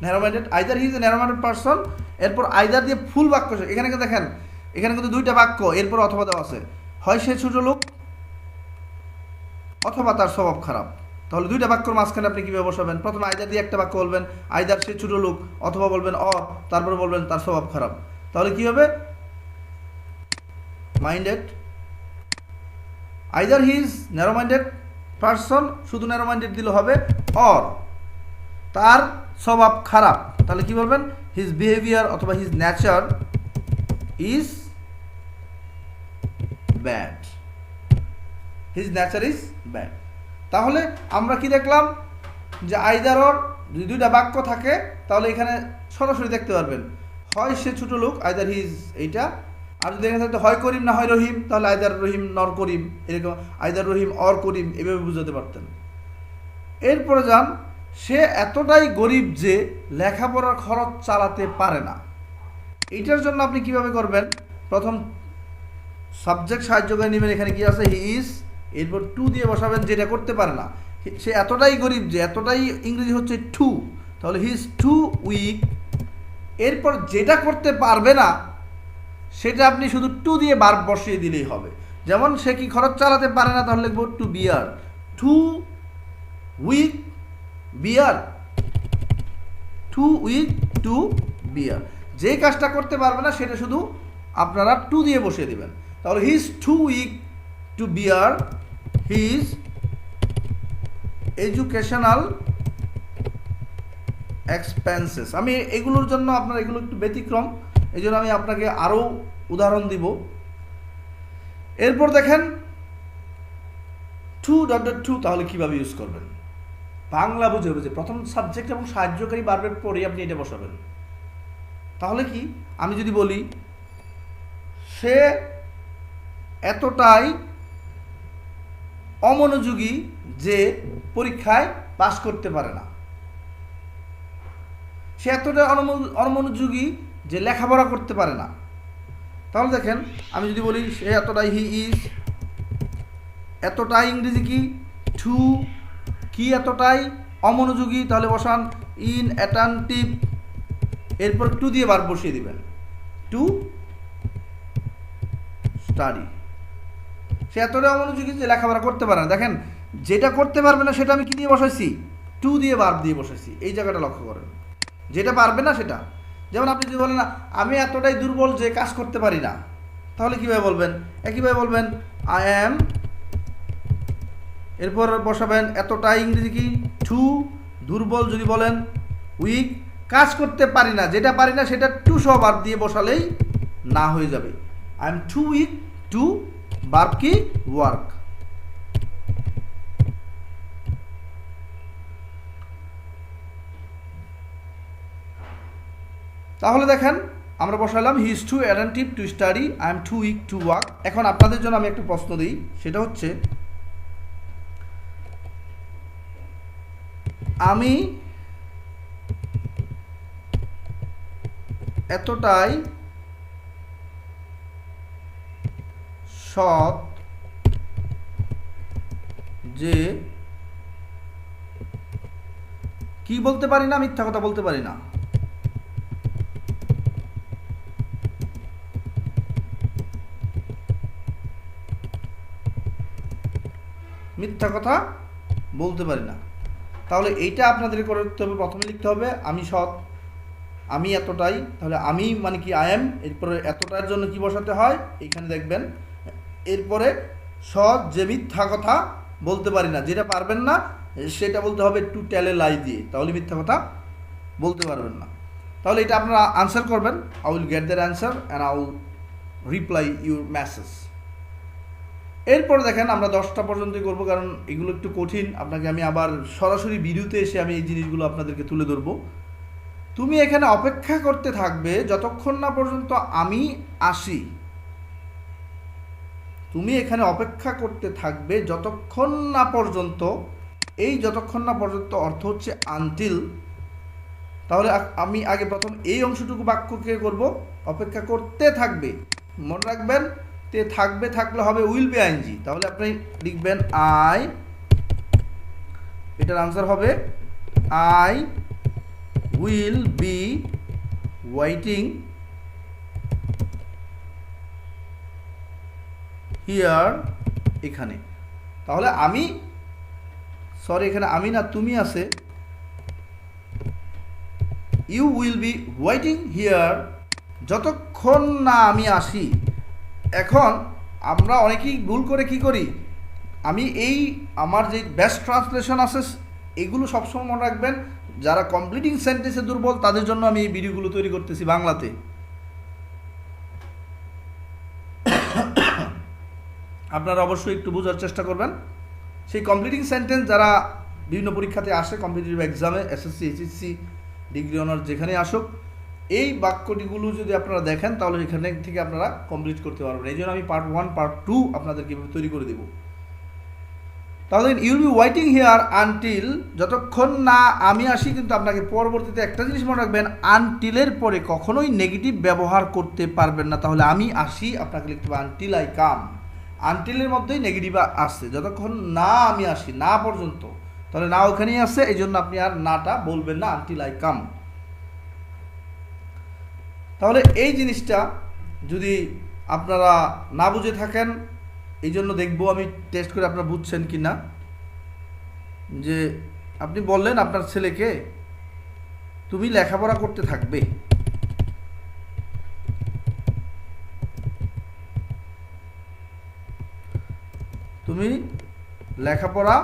narrow minded, either he is a narrow minded person. এরপর আইদার দিয়ে ফুল বাক্য। এখানে দেখেন এখানে কিন্তু দুইটা বাক্য, এরপর অথবা দেওয়া আছে। হয় সে ছোট লোক অথবা তার স্বভাব খারাপ। তাহলে দুইটা বাক্যর মাঝখানে আপনি কীভাবে বসাবেন? প্রথমে আইদার দিয়ে একটা বাক্য বলবেন, আইদার সে ছোট লোক, অথবা বলবেন অর, তারপরে বলবেন তার স্বভাব খারাপ। তাহলে কী হবে? Minded, either he is narrow minded person, শুধু ন্যারো মাইন্ডেড দিলে হবে, অর তার স্বভাব খারাপ। তাহলে কি বলবেন? হিজ বিহেভিয়ার অথবা his nature is bad, his nature is bad. তাহলে আমরা কি দেখলাম? যে আইদার অর যদি দুইটা বাক্য থাকে তাহলে এখানে সরাসরি দেখতে পারবেন, হয় সে ছোট লোক আইদার হি ইজ এইটা, আর যদি এখানে থাকতে হয় করিম না হয় রহিম, তাহলে আইদার রহিম নর করিম, এরকম আইদার রহিম অর করিম, এভাবে বুঝাতে পারতেন। এরপরে যান, সে এতটাই গরিব যে লেখাপড়ার খরচ চালাতে পারে না। এইটার জন্য আপনি কিভাবে করবেন? প্রথম সাবজেক্ট সাহায্য করে নেবেন, এখানে কি আছে? হি ইজ, এরপর টু দিয়ে বসাবেন, যেটা করতে পারে না। সে এতটাই গরিব যে, এতটাই ইংরেজি হচ্ছে টু, তাহলে হি ইজ টু উইক। এরপর যেটা করতে পারবে না সেটা আপনি শুধু টু দিয়ে বার বসিয়ে দিলেই হবে। যেমন সে কি খরচ চালাতে পারে না, তাহলে লিখব to bear, two week beer, two weak to বিয়ার। যে কাজটা করতে পারবে না সেটা শুধু আপনারা টু দিয়ে বসিয়ে দেবেন। তাহলে he is too weak to bear his educational expenses. আমি এগুলোর জন্য আপনার এগুলো একটু ব্যতিক্রম, এই জন্য আমি আপনাকে আরও উদাহরণ দিব। এরপর দেখেন টু ডট ডট টু, তাহলে কীভাবে ইউজ করবেন? বাংলা বুঝে বুঝে প্রথম সাবজেক্ট এবং সাহায্যকারী ভার্বের পরে আপনি এটা বসাবেন। তাহলে কি, আমি যদি বলি সে এতটাই অমনোযোগী যে পরীক্ষায় পাস করতে পারে না, সে এতটাই অমনোযোগী যে লেখাপড়া করতে পারে না। তাহলে দেখেন আমি যদি বলি সে এতটাই, হি ইজ, এতটাই ইংরেজি কি? টু, কি এতটাই অমনোযোগী, তাহলে বসান ইন অ্যাটেনটিভ, এরপর টু দিয়ে বার বসিয়ে দিবেন, টু স্টাডি। সে এতটাই অমনোযোগী যে লেখাপড়া করতে পারে না। দেখেন যেটা করতে পারবে না সেটা আমি কি দিয়ে বসাইছি? টু দিয়ে বার দিয়ে বসাইছি। এই জায়গাটা লক্ষ্য করেন, যেটা পারবে না সেটা। যেমন আপনি যদি বলেন না আমি এতটাই দুর্বল যে কাজ করতে পারি না, তাহলে কীভাবে বলবেন? একইভাবে বলবেন আই অ্যাম, এরপর বসাবেন এতটাই ইংরেজি কি? টু, দুর্বল যদি বলেন উইক, কাজ করতে পারি না, যেটা পারি না সেটা টু সহ বার দিয়ে বসালেই না হয়ে যাবে। I am too weak to verb কি ওয়ার্ক। তাহলে দেখেন আমরা বসালাম he is too attentive to study, I am too weak to work. এখন আপনাদের জন্য আমি একটা প্রশ্ন দিই, সেটা হচ্ছে আমি এতটাই সৎ যে কি বলতে পারি না, মিথ্যা কথা বলতে পারি না। মিথ্যা কথা বলতে পারি না। তাহলে এইটা আপনাদের করতে হবে, প্রথমে লিখতে হবে আমি সৎ, আমি এতটাই, তাহলে আমি মানে কি আই এম, এরপরে এতটার জন্য কি বসাতে হয় এইখানে দেখবেন, এরপরে সৎ যে মিথ্যা কথা বলতে পারি না, যেটা পারবেন না সেটা বলতে হবে টু টেল এ লাই দিয়ে, তাহলে মিথ্যা কথা বলতে পারবেন না। তাহলে এটা আপনারা আনসার করবেন, I will get their answer and I will reply your message. এরপর দেখেন আমরা 10টা পর্যন্তই করবো, কারণ এগুলো একটু কঠিন, আপনাকে আমি আবার সরাসরি ভিডিওতে এসে আমি এই জিনিসগুলো আপনাদেরকে তুলে ধরবো। তুমি এখানে অপেক্ষা করতে থাকবে যতক্ষণ না পর্যন্ত আমি আসি। তুমি এখানে অপেক্ষা করতে থাকবে যতক্ষণ না পর্যন্ত, এই যতক্ষণ না পর্যন্ত অর্থ হচ্ছে আনটিল। তাহলে আমি আগে প্রথম এই অংশটুকু বাক্যকে করব, অপেক্ষা করতে থাকবে, মনে রাখবেন তে থাকবে থাকলে হবে উইল বি আইএনজি। তাহলে আপনি লিখবেন আই, এটার আনসার হবে I will be waiting here, এখানে। তাহলে আমি, সরি এখানে আমি না তুমি আছে, you will be waiting here যতক্ষণ না আমি আসি। এখন আমরা অনেকেই ভুল করে কি করি, আমি এই আমার যে বেস্ট ট্রান্সলেশন আছে এগুলো সবসময় মনে রাখবেন, যারা কমপ্লিটিং সেন্টেন্সে দুর্বল তাদের জন্য আমি এই ভিডিওগুলো তৈরি করতেছি বাংলাতে। আপনারা অবশ্যই একটু বোঝার চেষ্টা করবেন। সেই কমপ্লিটিং সেন্টেন্স যারা বিভিন্ন পরীক্ষাতে আসে, কম্পিটিটিভ এক্সামে, এসএসসি, এইচএসসি, ডিগ্রি অনার্স যেখানে আসুক, এই বাক্যটিগুলো যদি আপনারা দেখেন তাহলে এখানে থেকে আপনারা কমপ্লিট করতে পারবেন। এই জন্য আমি পার্ট 1 পার্ট 2 আপনাদেরকে তৈরি করে দেব। তাহলে you'll be waiting here until, যতক্ষণ না আমি আসি। কিন্তু আপনাকে পরবর্তীতে একটা জিনিস মনে রাখবেন, আনটিলের পরে কখনোই নেগেটিভ ব্যবহার করতে পারবেন না। তাহলে আমি আসি আপনাকে লিখতে হবে আনটিল আই কাম, আনটিলের মধ্যেই নেগেটিভ আসছে, যতক্ষণ না আমি আসি, না পর্যন্ত। তাহলে না ওখানেই আছে, এই জন্য আপনি আর নাটা বলবেন না, আনটিল আই কাম। তাহলে এই জিনিসটা যদি আপনারা না বুঝে থাকেন, এই জন্য দেখবো আমি টেস্ট করে আপনারা বুঝছেন কি না। যে আপনি বললেন আপনার ছেলেকে তুমি লেখাপড়া করতে থাকবে, তুমি লেখাপড়া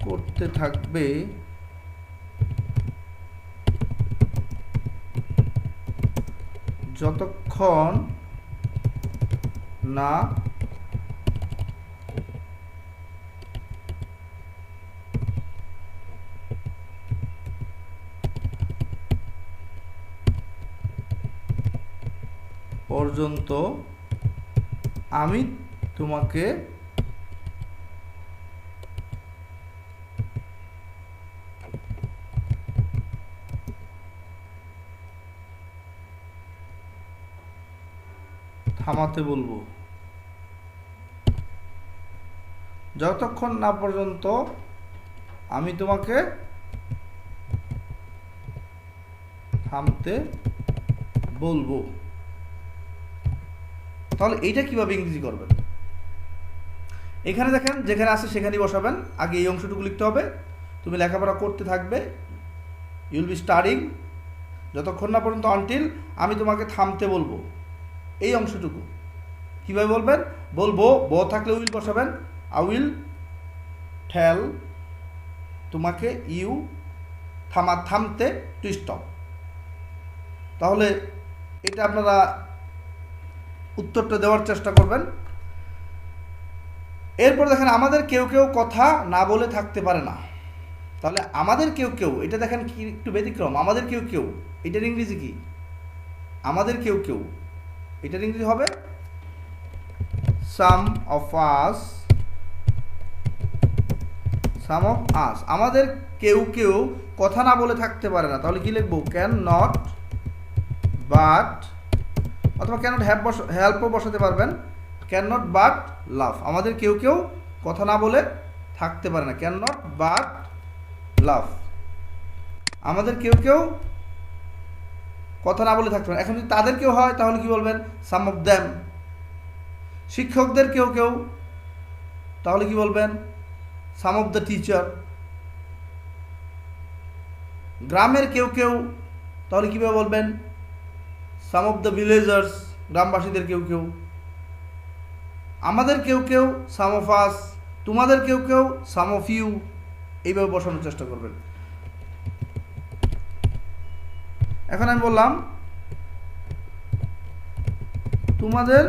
করতে থাকবে যতক্ষণ না পর্যন্ত আমি তোমাকে থামাতে বলবো, যতক্ষণ না পর্যন্ত আমি তোমাকে থামতে বলবো। তাহলে এইটা কিভাবে ইংরেজি করবেন, এখানে দেখেন যেখানে আছে সেখানেই বসাবেন। আগে এই অংশটুকু লিখতে হবে, তুমি লেখাপড়া করতে থাকবে, ইউল বি স্টাডিং যতক্ষণ না পর্যন্ত আনটিল আমি তোমাকে থামতে বলবো। এই অংশটুকু কীভাবে বলবেন, বলবো ব থাকলে উইল বসাবেন, আই উইল টেল তোমাকে ইউ থামতে টু স্টপ। তাহলে এটা আপনারা উত্তরটা দেওয়ার চেষ্টা করবেন। এরপর দেখেন আমাদের কেউ কেউ কথা না বলে থাকতে পারে না। তাহলে আমাদের কেউ কেউ, এটা দেখেন কি একটু ব্যতিক্রম। আমাদের কেউ কেউ, এটার ইংরেজি কি? আমাদের কেউ কেউ, এটার ইংরেজি হবে সাম of us. Some of us, আমাদের কেউ কেউ কথা না বলে থাকতে পারে না। তাহলে কি লিখবো? ক্যান নট, বাট, অথবা ক্যান নট হেল্পও বসাতে পারবেন। ক্যান নট বাট লাভ, আমাদের কেউ কেউ কথা না বলে থাকতে পারে না। ক্যান নট বাট লাভ, আমাদের কেউ কেউ কথা না বলে থাকতে পারে। এখন যদি তাদের কেউ হয় তাহলে কি বলবেন? সাম অফ দ্যাম। শিক্ষকদের কেউ কেউ, তাহলে কি বলবেন? সাম অফ দ্য টিচার। গ্রামের কেউ কেউ, তাহলে কীভাবে বলবেন? সাম অফ দ্য ভিলেজার্স, গ্রামবাসীদের কেউ কেউ। আমাদের কেউ কেউ, সাম অফ আস। তোমাদের কেউ কেউ, সাম অফ ইউ। এইভাবে বসানোর চেষ্টা করবেন। এখন আমি বললাম তোমাদের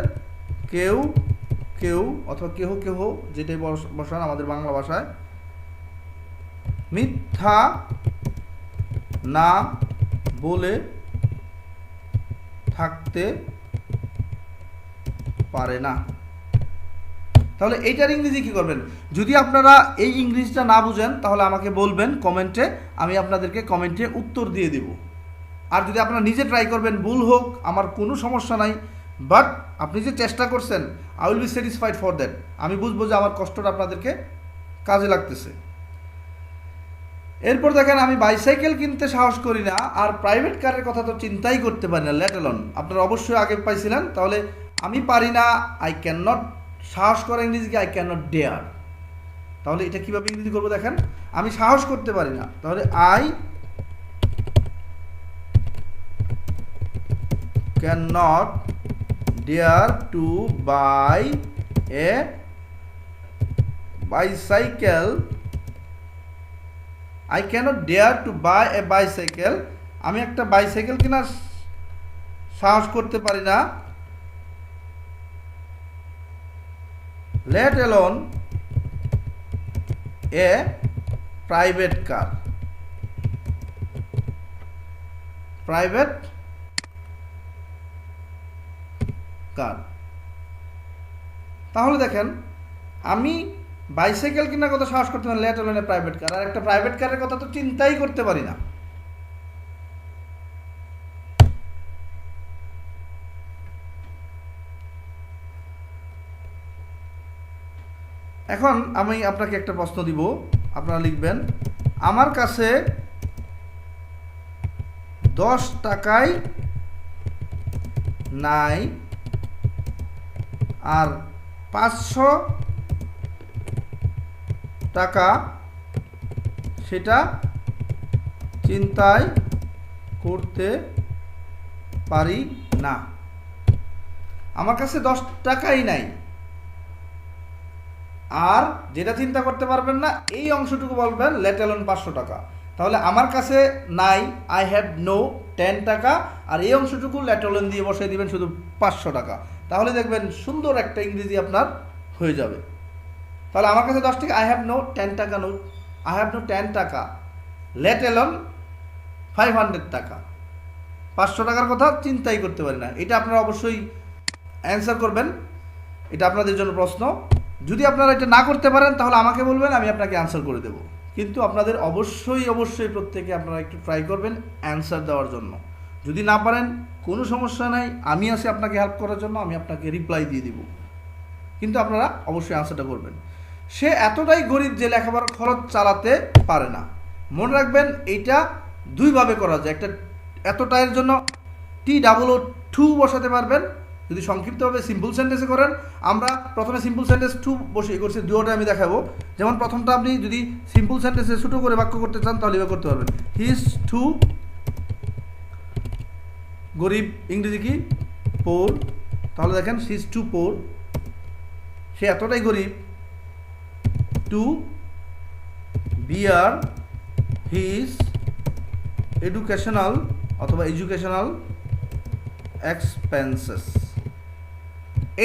কেউ কেউ অথবা কেহ কেহ, যেটাই বসান আমাদের বাংলা ভাষায়, মিথ্যা না বলে থাকতে পারে না। তাহলে এইটার ইংরেজি কী করবেন? যদি আপনারা এই ইংরেজিটা না বুঝেন তাহলে আমাকে বলবেন কমেন্টে, আমি আপনাদেরকে কমেন্টে উত্তর দিয়ে দেব। আর যদি আপনারা নিজে ট্রাই করবেন, ভুল হোক আমার কোনো সমস্যা নাই, বাট আপনি যে চেষ্টা করছেন, I will B satisfied for that. আমি বুঝবো যে আমার কষ্টটা আপনাদেরকে কাজে লাগতেছে। এরপর দেখেন আমি বাইসাইকেল কিনতে সাহস করি না, আর প্রাইভেট কারের কথা তো চিন্তাই করতে পারি না, লেট অ্যালোন। আপনারা অবশ্যই আগে পাইছিলেন। তাহলে আমি পারি না, আই ক্যান নট। সাহস করা ইংরেজি আই ক্যান নট ডেয়ার। তাহলে এটা কীভাবে ইংরেজি করবো দেখেন? আমি সাহস করতে পারি না, তাহলে I can not dare to buy a bicycle. I cannot dare to buy a bicycle, আমি একটা বাইসাইকেল কেনার সাহস করতে পারি না, let alone a private car. Private car. তাহলে দেখেন আমি বাইসাইকেল কেনার কথা সাহস করতে পারি, let alone a private car, আর একটা প্রাইভেট কারের কথা তো চিন্তাই করতে পারি না। এখন আমি আপনাকে একটা প্রশ্ন দিব, আপনারা লিখবেন আমার কাছে 10 টাকায় নাই আর 500 টাকা সেটা চিন্তাই করতে পারি না। আমার কাছে 10 টাকাই নাই, আর যেটা চিন্তা করতে পারবেন না এই অংশটুকু বলবেন লেট অ্যালোন 500 টাকা। তাহলে আমার কাছে নাই, আই হ্যাভ নো 10 টাকা, আর এই অংশটুকু লেট অ্যালোন দিয়ে বসাই দিবেন শুধু 500 টাকা। তাহলে দেখবেন সুন্দর একটা ইংরেজি আপনার হয়ে যাবে। তাহলে আমার কাছে 10 টাকা, আই হ্যাভ নো 10 টাকা, নো আই হ্যাভ নো 10 টাকা, লেট অ্যালোন 500 টাকা। 500 টাকার কথা চিন্তাই করতে পারি না। এটা আপনারা অবশ্যই অ্যান্সার করবেন, এটা আপনাদের জন্য প্রশ্ন। যদি আপনারা এটা না করতে পারেন তাহলে আমাকে বলবেন, আমি আপনাকে অ্যান্সার করে দেব। কিন্তু আপনাদের অবশ্যই অবশ্যই প্রত্যেকে আপনারা একটু ট্রাই করবেন অ্যান্সার দেওয়ার জন্য। যদি না পারেন কোনো সমস্যা নাই, আমি আছি আপনাকে হেল্প করার জন্য, আমি আপনাকে রিপ্লাই দিয়ে দিব। কিন্তু আপনারা অবশ্যই অ্যান্সারটা করবেন। সে এতটাই গরিব যে লেখাপড়ার খরচ চালাতে পারে না। মনে রাখবেন এইটা দুইভাবে করা যায়। একটা এতটাইয়ের জন্য TOO বসাতে পারবেন, যদি সংক্ষিপ্তভাবে সিম্পল সেন্টেন্সে করেন। আমরা প্রথমে সিম্পল সেন্টেন্স টু বসিয়ে করছি, দুটোটা আমি দেখাবো। যেমন প্রথমটা আপনি যদি সিম্পল সেন্টেন্সে ছোটো করে বাক্য করতে চান তাহলে এভাবে করতে পারবেন, হি ইজ টু গরিব, ইংরেজি কি? পোর। তাহলে দেখেন হি ইজ টু পোর, সে এতটাই গরিব, টু বিয়ার হিজ এডুকেশনাল অথবা এডুকেশনাল এক্সপেন্সেস।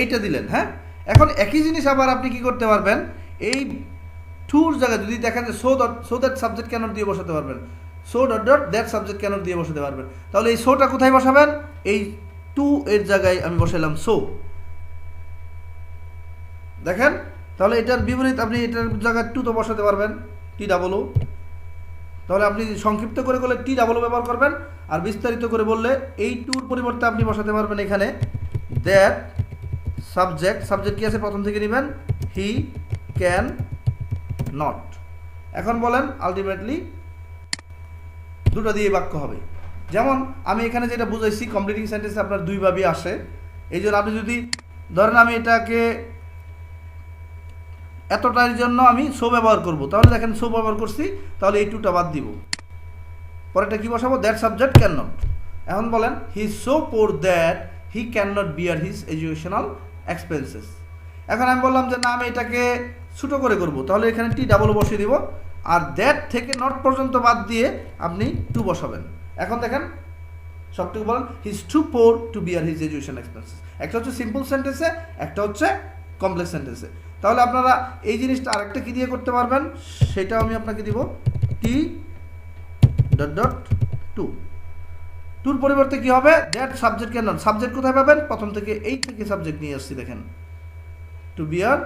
এইটা দিলেন, হ্যাঁ। এখন একই জিনিস আবার আপনি কি করতে পারবেন, এই টুর জায়গায় যদি দেখেন যে সো দ্যাট সাবজেক্ট ক্যানট দিয়ে বসাতে পারবেন, so dot dot that subject cannot দিয়ে বসাতে পারবেন। তাহলে এই সোটা কোথায় বসাবেন, এই টু এর জায়গায় আমি বসাইলাম সো, দেখেন। তাহলে এটার বিপরীত আপনি এটার জায়গায় টু তো বসাতে পারবেন, টি ডাবল ও। তাহলে আপনি সংক্ষিপ্ত করে বললে টি ডাবল ও ব্যবহার করবেন, আর বিস্তারিত করে বললে এই টুর পরিবর্তে আপনি বসাতে পারবেন এখানে দ্যাট সাবজেক্ট কি আছে প্রথম থেকে নেবেন, হি ক্যান নট। এখন বলেন আলটিমেটলি দুটো দিয়ে বাক্য হবে। যেমন আমি এখানে যেটা বুঝাইছি, কমপ্লিটিং সেন্টেন্সে আপনার দুইভাবেই আসে। এই জন্য আপনি যদি ধরেন আমি এটাকে এতটার জন্য আমি সো ব্যবহার করব, তাহলে দেখেন সো ব্যবহার করছি, তাহলে এই টুটা বাদ দিব, পরেরটা কি বসাবো, দ্যাট সাবজেক্ট ক্যান নট। এখন বলেন he is so poor that he can not beer his educational expenses. এখন আমি বললাম যে না আমি এটাকে ছোটো করে করব, তাহলে এখানে টি ডাবল বসিয়ে দিব, আর দ্যাট থেকে নট পর্যন্ত বাদ দিয়ে আপনি টু বসাবেন। এখন দেখেন সবটুকু বলেন he is too poor to bear his education expenses. একটা হচ্ছে সিম্পল সেন্টেন্সে, একটা হচ্ছে কমপ্লেক্স সেন্টেন্সে। তাহলে আপনারা এই জিনিসটা আরেকটা কি দিয়ে করতে পারবেন, সেটাও আমি আপনাকে দিব, টি ডট ডট টু। টুর পরিবর্তে কি হবে, that subject can not. Subject কোথায় পাবেন, প্রথম থেকে এই থেকে সাবজেক্ট নিয়ে আসছি, দেখেন টু বিয়ার।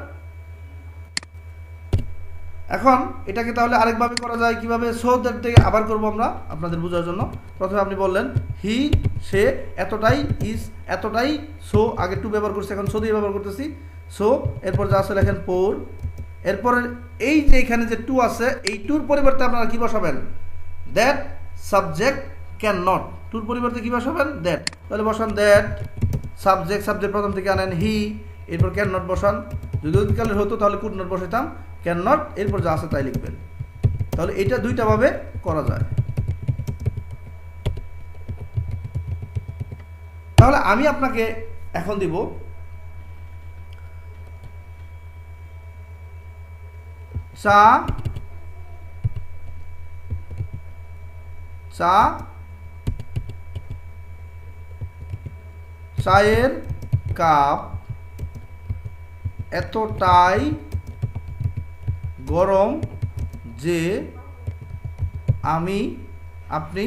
এখন এটাকে তাহলে আরেকভাবে করা যায় কিভাবে, সো দ্যাট থেকে আবার করবো আমরা আপনাদের বোঝার জন্য। প্রথমে আপনি বললেন হি সে এতটাই, ইজ এতটাই, সো আগে টু ব্যবহার করছি, এখন সো দিয়ে ব্যবহার করতেছি, সো এরপর যা আছে লেখেন পোর। এরপরে এই যে এখানে যে টু আছে, এই টুর পরিবর্তে আপনারা কি বসাবেন, দ্যাট সাবজেক্ট ক্যান নট। টুর পরিবর্তে কি বসাবেন, দ্যাট। তাহলে বসান দ্যাট সাবজেক্ট প্রথম থেকে আনেন হি, এরপর ক্যান নট বসান। যদি অতীতকালের হতো তাহলে কুড নট বসাইতাম, ক্যান নট এরপর যা আছে তাই লিখবেন। তাহলে এটা দুইটা ভাবে করা যায়। তাহলে আমি আপনাকে এখন দিব চায়ের কাপ এতটাই গরম যে আপনি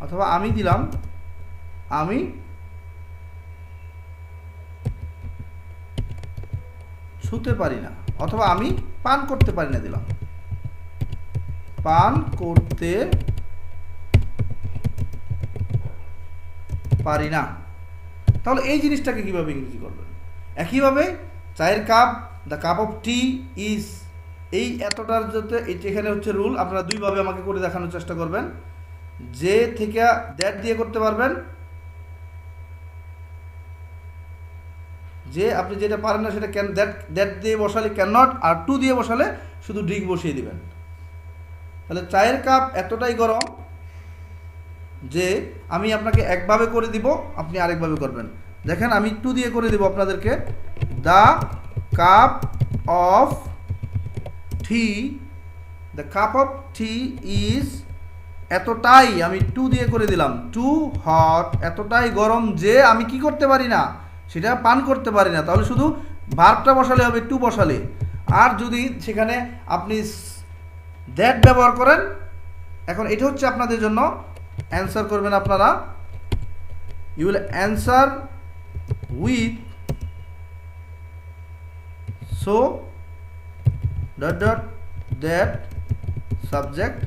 অথবা আমি দিলাম আমি ছুতে পারি না, অথবা আমি পান করতে পারি না দিলাম, পান করতে পারি না। তাহলে এই জিনিসটাকে কীভাবে ইংরেজি করবেন, একইভাবে চায়ের cup, the cup of tea is, এই এতটার যাতে এখানে হচ্ছে রুল, আপনারা দুইভাবে আমাকে করে দেখানোর চেষ্টা করবেন। যে থেকে দ্যাট দিয়ে করতে পারবেন, যে আপনি যেটা পারেন না সেটা ক্যান দ্যাট দিয়ে বসালে ক্যান নট, আর টু দিয়ে বসালে শুধু ড্রিঙ্ক বসিয়ে দিবেন। তাহলে চায়ের কাপ এতটাই গরম যে আমি আপনাকে একভাবে করে দিব, আপনি আরেকভাবে করবেন। দেখেন আমি টু দিয়ে করে দিব আপনাদেরকে, the cup of tea is এতটাই, আমি টু দিয়ে করে দিলাম, টু হট এতটাই গরম যে আমি কি করতে পারি না, সেটা পান করতে পারি না। তাহলে শুধু ভার্বটা বসালে হবে, টু বসালে। আর যদি সেখানে আপনি দ্যাট ব্যবহার করেন, এখন এটা হচ্ছে আপনাদের জন্য অ্যান্সার করবেন আপনারা, you will answer with so dot dot that subject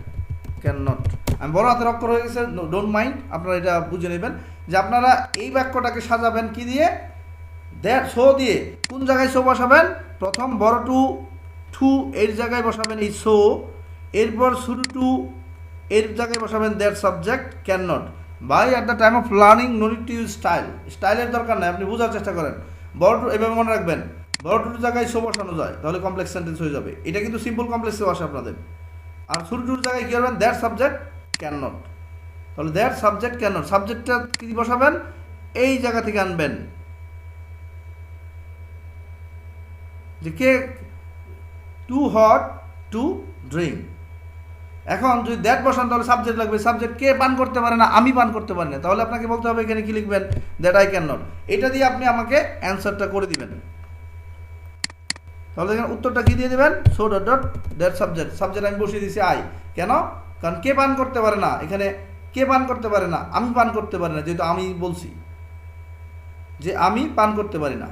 can not. আমি বড় হাতের অক্ষর হয়ে গেছে, ডোন্ট মাইন্ড, আপনারা এটা বুঝে নেবেন যে আপনারা এই বাক্যটাকে সাজাবেন কি দিয়ে, দ্যাট সো দিয়ে। কোন জায়গায় সো বসাবেন, প্রথম বড় টু এর জায়গায় বসাবেন এই সো, এরপর শুরু টু এর জায়গায় বসাবেন that subject can not. By at the time of learning no need to use স্টাইলের দরকার নাই, আপনি বোঝার চেষ্টা করেন। বড় টু এভাবে মনে রাখবেন, বড় টুর জায়গায় সো বসানো যায়, তাহলে কমপ্লেক্স সেন্টেন্স হয়ে যাবে। এটা কিন্তু সিম্পল কমপ্লেক্সে বসে আপনাদের। আর শুরু টুর জায়গায় কী করবেন, দ্যাট সাবজেক্ট ক্যান নট। তাহলে দ্যাট সাবজেক্ট ক্যান নট, সাবজেক্টটা কী বসাবেন, এই জায়গা থেকে আনবেন যে কে টু হট টু ড্রিঙ্ক। এখন যদি দ্যাট বসান তাহলে সাবজেক্ট লাগবে, সাবজেক্ট কে পান করতে পারে না, আমি পান করতে পারি না, তাহলে আপনাকে বলতে হবে এখানে কি লিখবেন, দ্যাট আই ক্যান নট। এটা দিয়ে আপনি আমাকে অ্যান্সারটা করে দিবেন। তাহলে এখানে উত্তরটা কি দিয়ে দেবেন, so dot dot that subject, subject আমি বসিয়ে দিয়েছি আই। কেন, কারণ কে পান করতে পারে না, এখানে কে পান করতে পারে না, আমি পান করতে পারি না, যেহেতু আমি বলছি যে আমি পান করতে পারি না।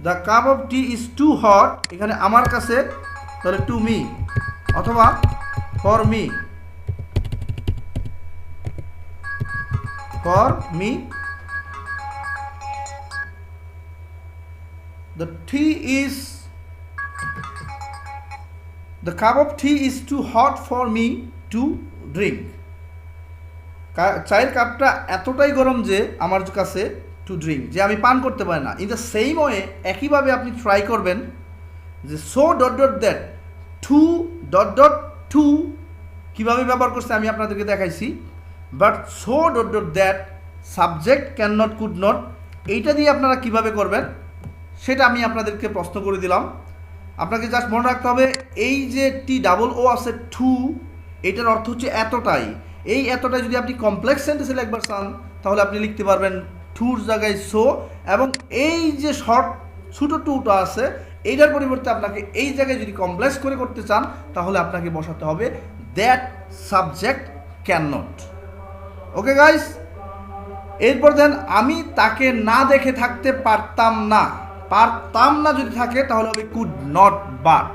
The cup of tea is too hot, এখানে আমার কাছে, তাহলে টু মি অথবা for me, for me the tea is, the cup of tea is too hot for me to drink, চায়ের কাপটা এতটাই গরম যে আমার কাছে টু ড্রিঙ্ক, যে আমি পান করতে পারি না। ইন দ্য সেম ওয়ে একইভাবে আপনি ট্রাই করবেন যে so dot dot that too dot dot to কীভাবে ব্যবহার করছে আমি আপনাদেরকে দেখাইছি, but so dot dot that subject can not could not, এইটা দিয়ে আপনারা কিভাবে করবেন সেটা আমি আপনাদেরকে প্রশ্ন করে দিলাম। আপনাকে জাস্ট মনে রাখতে হবে এই যে টি ডাবল ও আছে টু, এটার অর্থ হচ্ছে এতটাই। এই এতটাই যদি আপনি কমপ্লেক্স সেন্টেন্সে লিখবার চান তাহলে আপনি লিখতে পারবেন টুর জায়গায় সো, এবং এই যে শর্ট ছোটো টুটা আছে এইটার পরিবর্তে আপনাকে এই জায়গায় যদি কমপ্লেক্স করে করতে চান তাহলে আপনাকে বসাতে হবে that subject can not. Okay guys, এরপর দেন আমি তাকে না দেখে থাকতে পারতাম না, পারতাম না যদি থাকে তাহলে হবে কুড নট বাট,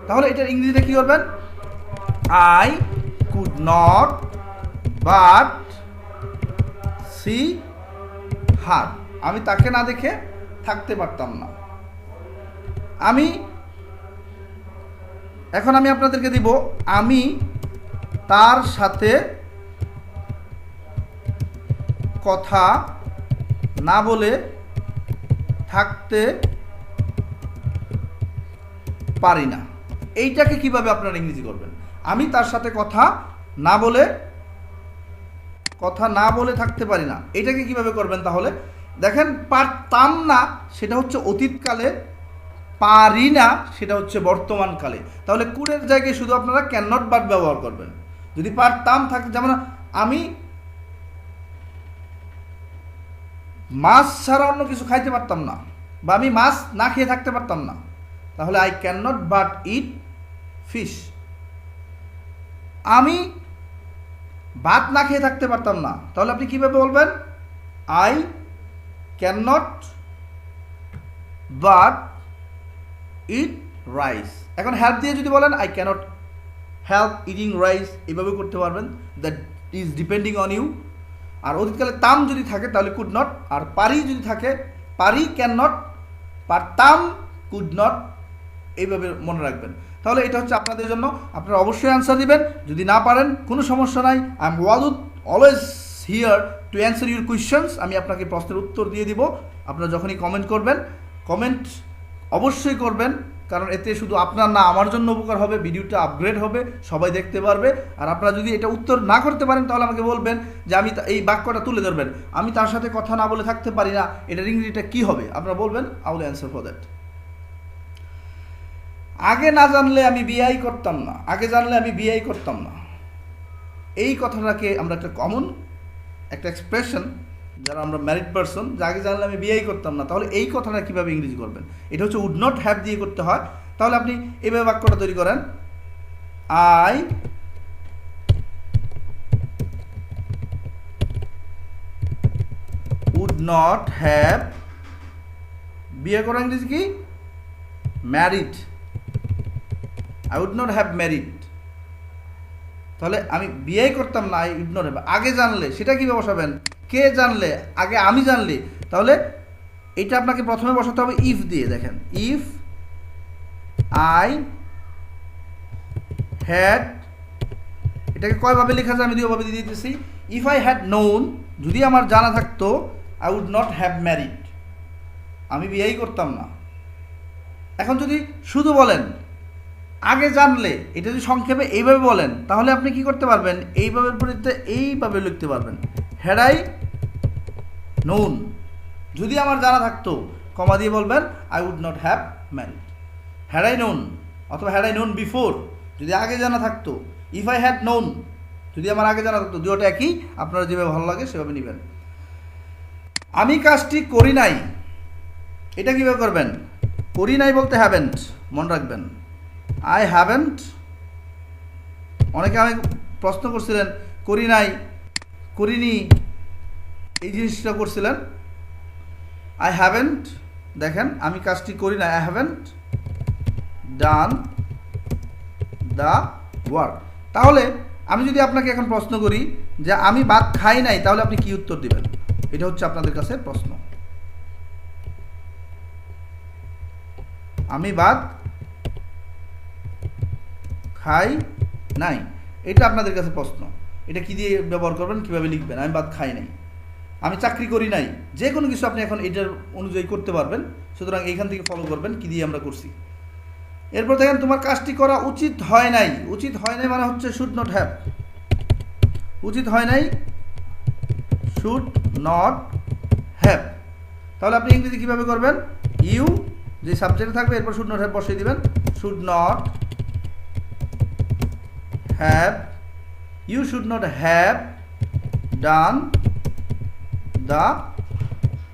তাহলে এটার ইংরেজিতে কী করবেন, I could not but see her, আমি তাকে না দেখে থাকতে পারতাম না। এখন আমি আপনাদেরকে দিব আমি তার সাথে কথা না বলে থাকতে পারি না, এইটাকে কিভাবে আপনারা ইংরেজি করবেন, আমি তার সাথে কথা না বলে থাকতে পারি না, এটাকে কিভাবে করবেন, তাহলে দেখেন পারতাম না সেটা হচ্ছে অতীতকালে, পারি না সেটা হচ্ছে বর্তমানকালে, তাহলে কুডের জায়গায় শুধু আপনারা ক্যান নট বাট ব্যবহার করবেন। যদি পারতাম থাকে, যেমন আমি মাছ ছাড়া অন্য কিছু খাইতে পারতাম না, বা আমি মাছ না খেয়ে থাকতে পারতাম না, তাহলে I can not but it fish. আমি ভাত না খেয়ে থাকতে পারতাম না, তাহলে আপনি কীভাবে বলবেন, I can not but eat rice. এখন হেল্প দিয়ে যদি বলেন I cannot help eating rice, এইভাবে করতে পারবেন, that is depending on you. আর অতীতকালে তাম যদি থাকে তাহলে কুড নট, আর পারি যদি থাকে পারি ক্যান নট, পারতাম কুড নট, এইভাবে মনে রাখবেন। তাহলে এটা হচ্ছে আপনাদের জন্য, আপনারা অবশ্যই অ্যান্সার দিবেন, যদি না পারেন কোনো সমস্যা নাই, I am always here two answer your questions, আমি আপনাকে প্রশ্নের উত্তর দিয়ে দিব। আপনারা যখনই কমেন্ট করবেন, কমেন্ট অবশ্যই করবেন, কারণ এতে শুধু আপনার না আমার জন্য উপকার হবে, ভিডিওটা আপগ্রেড হবে, সবাই দেখতে পারবে। আর আপনারা যদি এটা উত্তর না করতে পারেন তাহলে আমাকে বলবেন যে আমি এই বাক্যটা তুলে ধরবেন, আমি তার সাথে কথা না বলে থাকতে পারি না, এটার ইংরেজিটা কী হবে, আপনারা বলবেন, I will answer for that. আগে না জানলে আমি বিআই করতাম না, আগে জানলে আমি বিআই করতাম না, এই কথাটাকে আমরা একটা কমন একটা এক্সপ্রেশন, যারা আমরা ম্যারিড পারসন, যে আগে জানলে আমি বিআই করতাম না, তাহলে এই কথাটা কীভাবে ইংরেজি করবেন, এটা হচ্ছে উড নট হ্যাভ দিয়ে করতে হয়। তাহলে আপনি এইভাবে বাক্যটা তৈরি করেন, আই উড নট হ্যাভ, বিয়ে করা ইংরেজি কি, married, I would not have married, তাহলে আমি বিয়ে করতাম না, আই উড নট হ্যাভ। আগে জানলে সেটা কীভাবে বসাবেন, কে জানলে, আগে আমি জানলে, তাহলে এটা আপনাকে প্রথমে বসাতে হবে ইফ দিয়ে। দেখেন, ইফ আই হ্যাড, এটাকে কয়ভাবে লেখা যায় আমি দুইভাবে দিয়ে দিতেছি। ইফ আই হ্যাড নোন, যদি আমার জানা থাকতো, I would not have married, আমি বিয়েই করতাম না। এখন যদি শুধু বলেন আগে জানলে, এটা যদি সংক্ষেপে এইভাবে বলেন তাহলে আপনি কি করতে পারবেন, এইভাবে পরিবর্তে এইভাবে লিখতে পারবেন, হ্যাড আই নোন, যদি আমার জানা থাকতো, কমা দিয়ে বলবেন I would not have married, had I known, অথবা হ্যাড আই নোন বিফোর, যদি আগে জানা থাকতো, ইফ আই হ্যাড নোন, যদি আমার আগে জানা থাকতো, দুটোটা একই, আপনারা যেভাবে ভালো লাগে সেভাবে নেবেন। আমি কাজটি করি নাই, এটা কীভাবে করবেন? করি নাই বলতে হ্যাভেন্ট, মনে রাখবেন। আই হ্যাভেন্ট, অনেকে আমি প্রশ্ন করছিলেন করি নাই, করিনি, এই জিনিসটা করছিলেন। আই হ্যাভেন্ট, দেখেন আমি কাজটি করি নাই, I haven't done the work. তাহলে আমি যদি আপনাকে এখন প্রশ্ন করি যে আমি ভাত খাই নাই, তাহলে আপনি কি উত্তর দিবেন? এটা হচ্ছে আপনাদের কাছে প্রশ্ন। আমি ভাত খাই নাই, এটা আপনাদের কাছে প্রশ্ন। এটা কি দিয়ে ব্যবহার করবেন, কিভাবে লিখবেন? আমি ভাত খাই নাই। আমি চাকরি করি নাই, যে কোনো কিছু আপনি এখন এটার অনুযায়ী করতে পারবেন। সুতরাং এইখান থেকে ফলো করবেন কি দিয়ে আমরা করছি। এরপর দেখেন তোমার কাজটি করা উচিত হয় নাই। উচিত হয় নাই মানে হচ্ছে শুড নট হ্যাভ। উচিত হয় নাই, শুড নট হ্যাভ। তাহলে আপনি ইংরেজি কীভাবে করবেন? ইউ যে সাবজেক্ট থাকবে, এরপর শুড নট হ্যাভ বসিয়ে দিবেন। Should not have, you should not have done the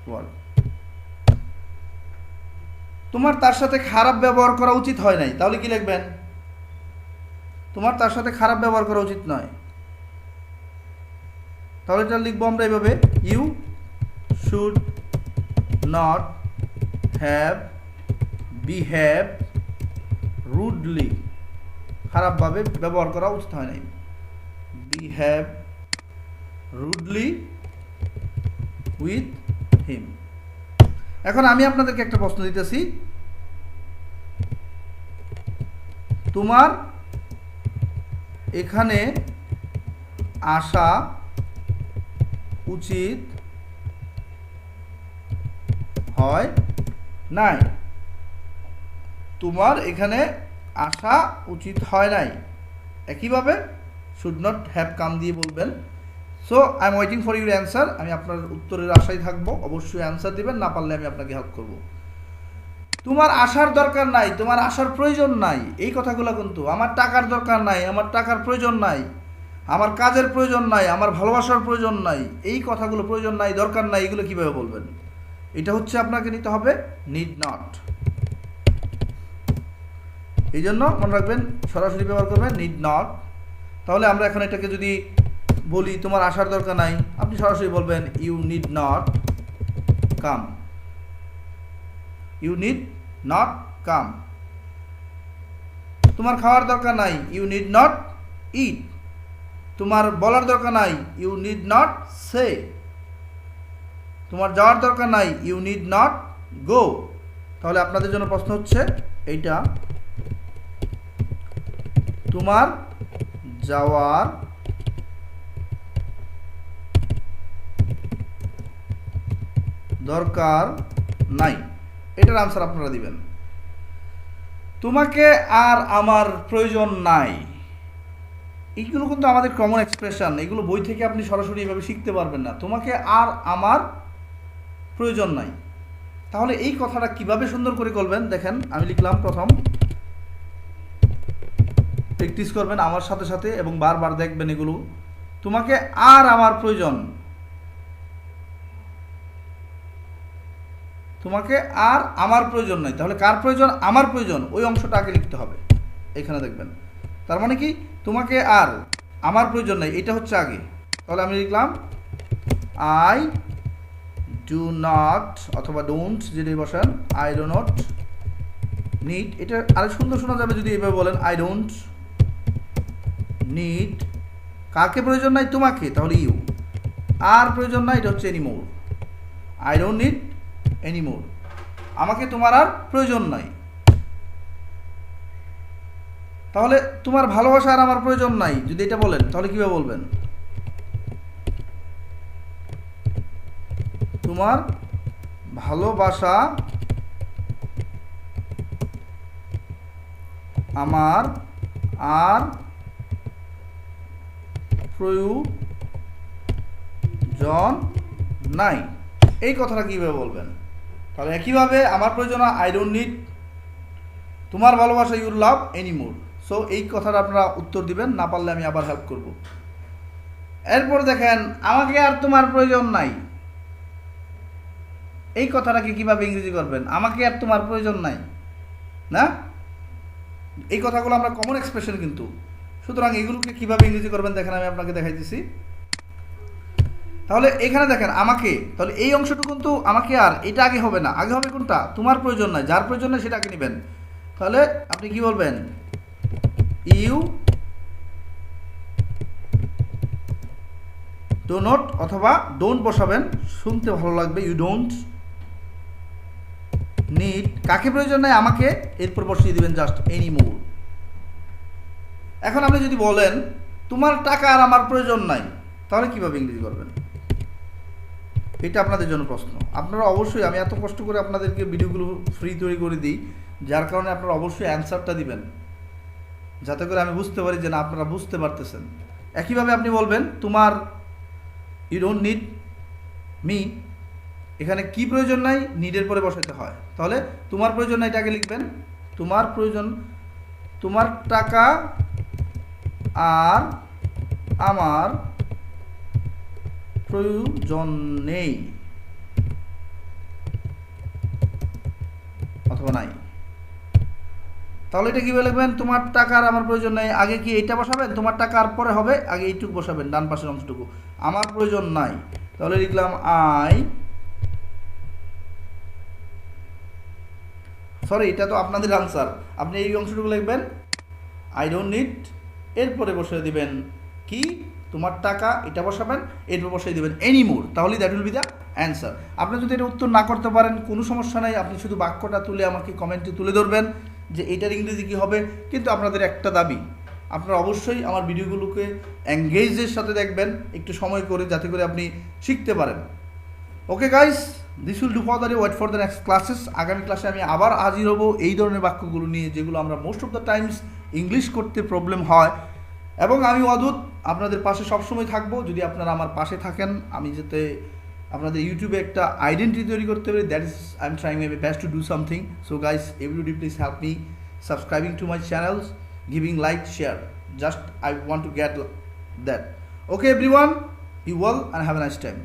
work. তোমার তার সাথে খারাপ ব্যবহার করা উচিত হয় নাই, তাহলে কি লিখবেন? তোমার তার সাথে খারাপ ব্যবহার করা উচিত নয়, তাহলে এটা লিখবো আমরা এইভাবে, you should not have behave rudely, খারাপভাবে ব্যবহার করা উচিত হয় নাই। Behave rudely with him. এখন আমি আপনাদেরকে একটা প্রশ্ন দিতেছি, তোমার এখানে আসা উচিত হয় নাই। তোমার এখানে আসা উচিত হয় নাই, একইভাবে শুড নট হ্যাভ কাম দিয়ে বলবেন। So I am waiting for your answer. আমি আপনার উত্তরের আশায় থাকবো, অবশ্যই অ্যান্সার দিবেন, না পারলে আমি আপনাকে হেল্প করব। তোমার আসার দরকার নাই, তোমার আসার প্রয়োজন নাই, এই কথাগুলো কিন্তু। আমার টাকার দরকার নাই, আমার টাকার প্রয়োজন নাই, আমার কাজের প্রয়োজন নাই, আমার ভালোবাসার প্রয়োজন নাই, এই কথাগুলো প্রয়োজন নাই, দরকার নাই, এগুলো কীভাবে বলবেন? এটা হচ্ছে আপনাকে নিতে হবে নিড নট। এই জন্য মনে রাখবেন, সরাসরি ব্যবহার করবেন নিড নট। তাহলে আমরা এখন এটাকে যদি বলি তোমার আসার দরকার নাই, আপনি সরাসরি বলবেন you need not come. You need not come. তোমার খাওয়ার দরকার নাই, ইউ নিড নট ইট। তোমার বলার দরকার নাই, ইউ নিড নট সে। তোমার যাওয়ার দরকার নাই, ইউ নিড নট গো। তাহলে আপনাদের জন্য প্রশ্ন হচ্ছে এইটা, তোমার যাওয়ার দরকার নাই, এটার আনসার আপনারা দিবেন। তোমাকে আর আমার প্রয়োজন নাই, এইগুলো কিন্তু আমাদের কমন এক্সপ্রেশন, এগুলো বই থেকে আপনি সরাসরি এভাবে শিখতে পারবেন না। তোমাকে আর আমার প্রয়োজন নাই, তাহলে এই কথাটা কিভাবে সুন্দর করে করবেন দেখেন। আমি লিখলাম, প্রথম প্র্যাকটিস করবেন আমার সাথে সাথে এবং বারবার দেখবেন এগুলো। তোমাকে আর আমার প্রয়োজন, তোমাকে আর আমার প্রয়োজন নাই, তাহলে কার প্রয়োজন? আমার প্রয়োজন, ওই অংশটা আগে লিখতে হবে। এখানে দেখবেন, তার মানে কি তোমাকে আর আমার প্রয়োজন নাই, এটা হচ্ছে আগে। তাহলে আমি লিখলাম আই ডু নট অথবা ডোন্ট, যেটা বসান আই ডো নট নিড। এটা আরো সুন্দর শোনা যাবে যদি এইভাবে বলেন আই ডোন্ট নিড। কাকে প্রয়োজন নাই? তোমাকে, তাহলে ইউ। আর প্রয়োজন নাই, এটা হচ্ছে anymore. I don't need anymore, আমাকে তোমার আর প্রয়োজন নাই। তাহলে তোমার ভালোবাসা আর আমার প্রয়োজন নাই যদি এটা বলেন, তাহলে কিভাবে বলবেন? তোমার ভালোবাসা আমার আর প্রয়োজন নাই, এই কথাটা কিভাবে বলবেন? তাহলে একইভাবে আমার প্রয়োজন আই ডোন্ট নিড, তোমার ভালোবাসা ইউর লাভ এনিমোর। সো এই কথাটা আপনারা উত্তর দিবেন, না পারলে আমি আবার হেল্প করব। এরপর দেখেন আমাকে আর তোমার প্রয়োজন নাই, এই কথাটাকে কিভাবে ইংরেজি করবেন? আমাকে আর তোমার প্রয়োজন নাই না, এই কথাগুলো আমরা কমন এক্সপ্রেশন কিন্তু। সুতরাং এগুলোকে কিভাবে ইংরেজি করবেন দেখেন, আমি আপনাকে দেখাইতেছি। তাহলে এখানে দেখেন আমাকে, তাহলে এই অংশটুকু কিন্তু আমাকে আর এটা আগে হবে না, আগে হবে কোনটা? তোমার প্রয়োজন নাই, যার প্রয়োজন নাই সেটা আগে নেবেন। তাহলে আপনি কি বলবেন? ইউ ডো নট অথবা ডোন্ট বসাবেন, শুনতে ভালো লাগবে। ইউ ডোন্ট নিড, কাকে প্রয়োজন নাই? আমাকে, এরপর বসিয়ে দিবেন জাস্ট এনি মোর। এখন আপনি যদি বলেন তোমার টাকা আর আমার প্রয়োজন নাই, তাহলে কিভাবে ইংরেজি করবেন? এটা আপনাদের জন্য প্রশ্ন। আপনারা অবশ্যই, আমি এত কষ্ট করে আপনাদেরকে ভিডিওগুলো ফ্রি তৈরি করে দিই, যার কারণে আপনারা অবশ্যই অ্যান্সারটা দিবেন, যাতে করে আমি বুঝতে পারি যে না আপনারা বুঝতে পারতেছেন। একইভাবে আপনি বলবেন তোমার, ইউ ডোন্ট নিড মি, এখানে কি প্রয়োজন নাই? নিডের পরে বসাতে হয়। তাহলে তোমার প্রয়োজন নাই এটাকে লিখবেন, তোমার প্রয়োজন, তোমার টাকা আর আমার প্রয়োজন নেই অথবা নাই। তাহলে এটা কীভাবে লিখবেন? তোমার টাকা আর আমার প্রয়োজন নেই, আগে কি এইটা বসাবেন? তোমার টাকা আর পরে হবে, আগে এইটুকু বসাবেন, ডান পাশের অংশটুকু। আমার প্রয়োজন নাই, তাহলে লিখলাম এটা তো আপনাদের আনসার। আপনি এই অংশটুকু লিখবেন আই ডোন্ট নিড, এরপরে বসিয়ে দিবেন কি? তোমার টাকা, এটা বসাবেন, এরপর বসিয়ে দিবেন এনি মোর, তাহলে that will be the answer. আপনি যদি এটা উত্তর না করতে পারেন কোনো সমস্যা নাই, আপনি শুধু বাক্যটা তুলে আমাকে কমেন্টে তুলে ধরবেন যে এটার ইংরেজি কী হবে। কিন্তু আপনাদের একটা দাবি, আপনারা অবশ্যই আমার ভিডিওগুলোকে এঙ্গেজের সাথে দেখবেন একটু সময় করে, যাতে করে আপনি শিখতে পারেন। Okay guys, this will do for the wait for the next classes. আগামী ক্লাসে আমি আবার হাজির হব এই ধরনের বাক্যগুলো নিয়ে, যেগুলো আমরা most of the Times English করতে প্রবলেম হয়। এবং আমি অদ্ভুত আপনাদের পাশে সবসময় থাকবো, যদি আপনারা আমার পাশে থাকেন। আমি যাতে আপনাদের ইউটিউবে একটা আইডেন্টিটি তৈরি করতে পারি, that is I am trying my best to do something. So guys, everybody please help me subscribing to my channels, giving like, share. Just I want to get that. Okay everyone, be well and have a nice time.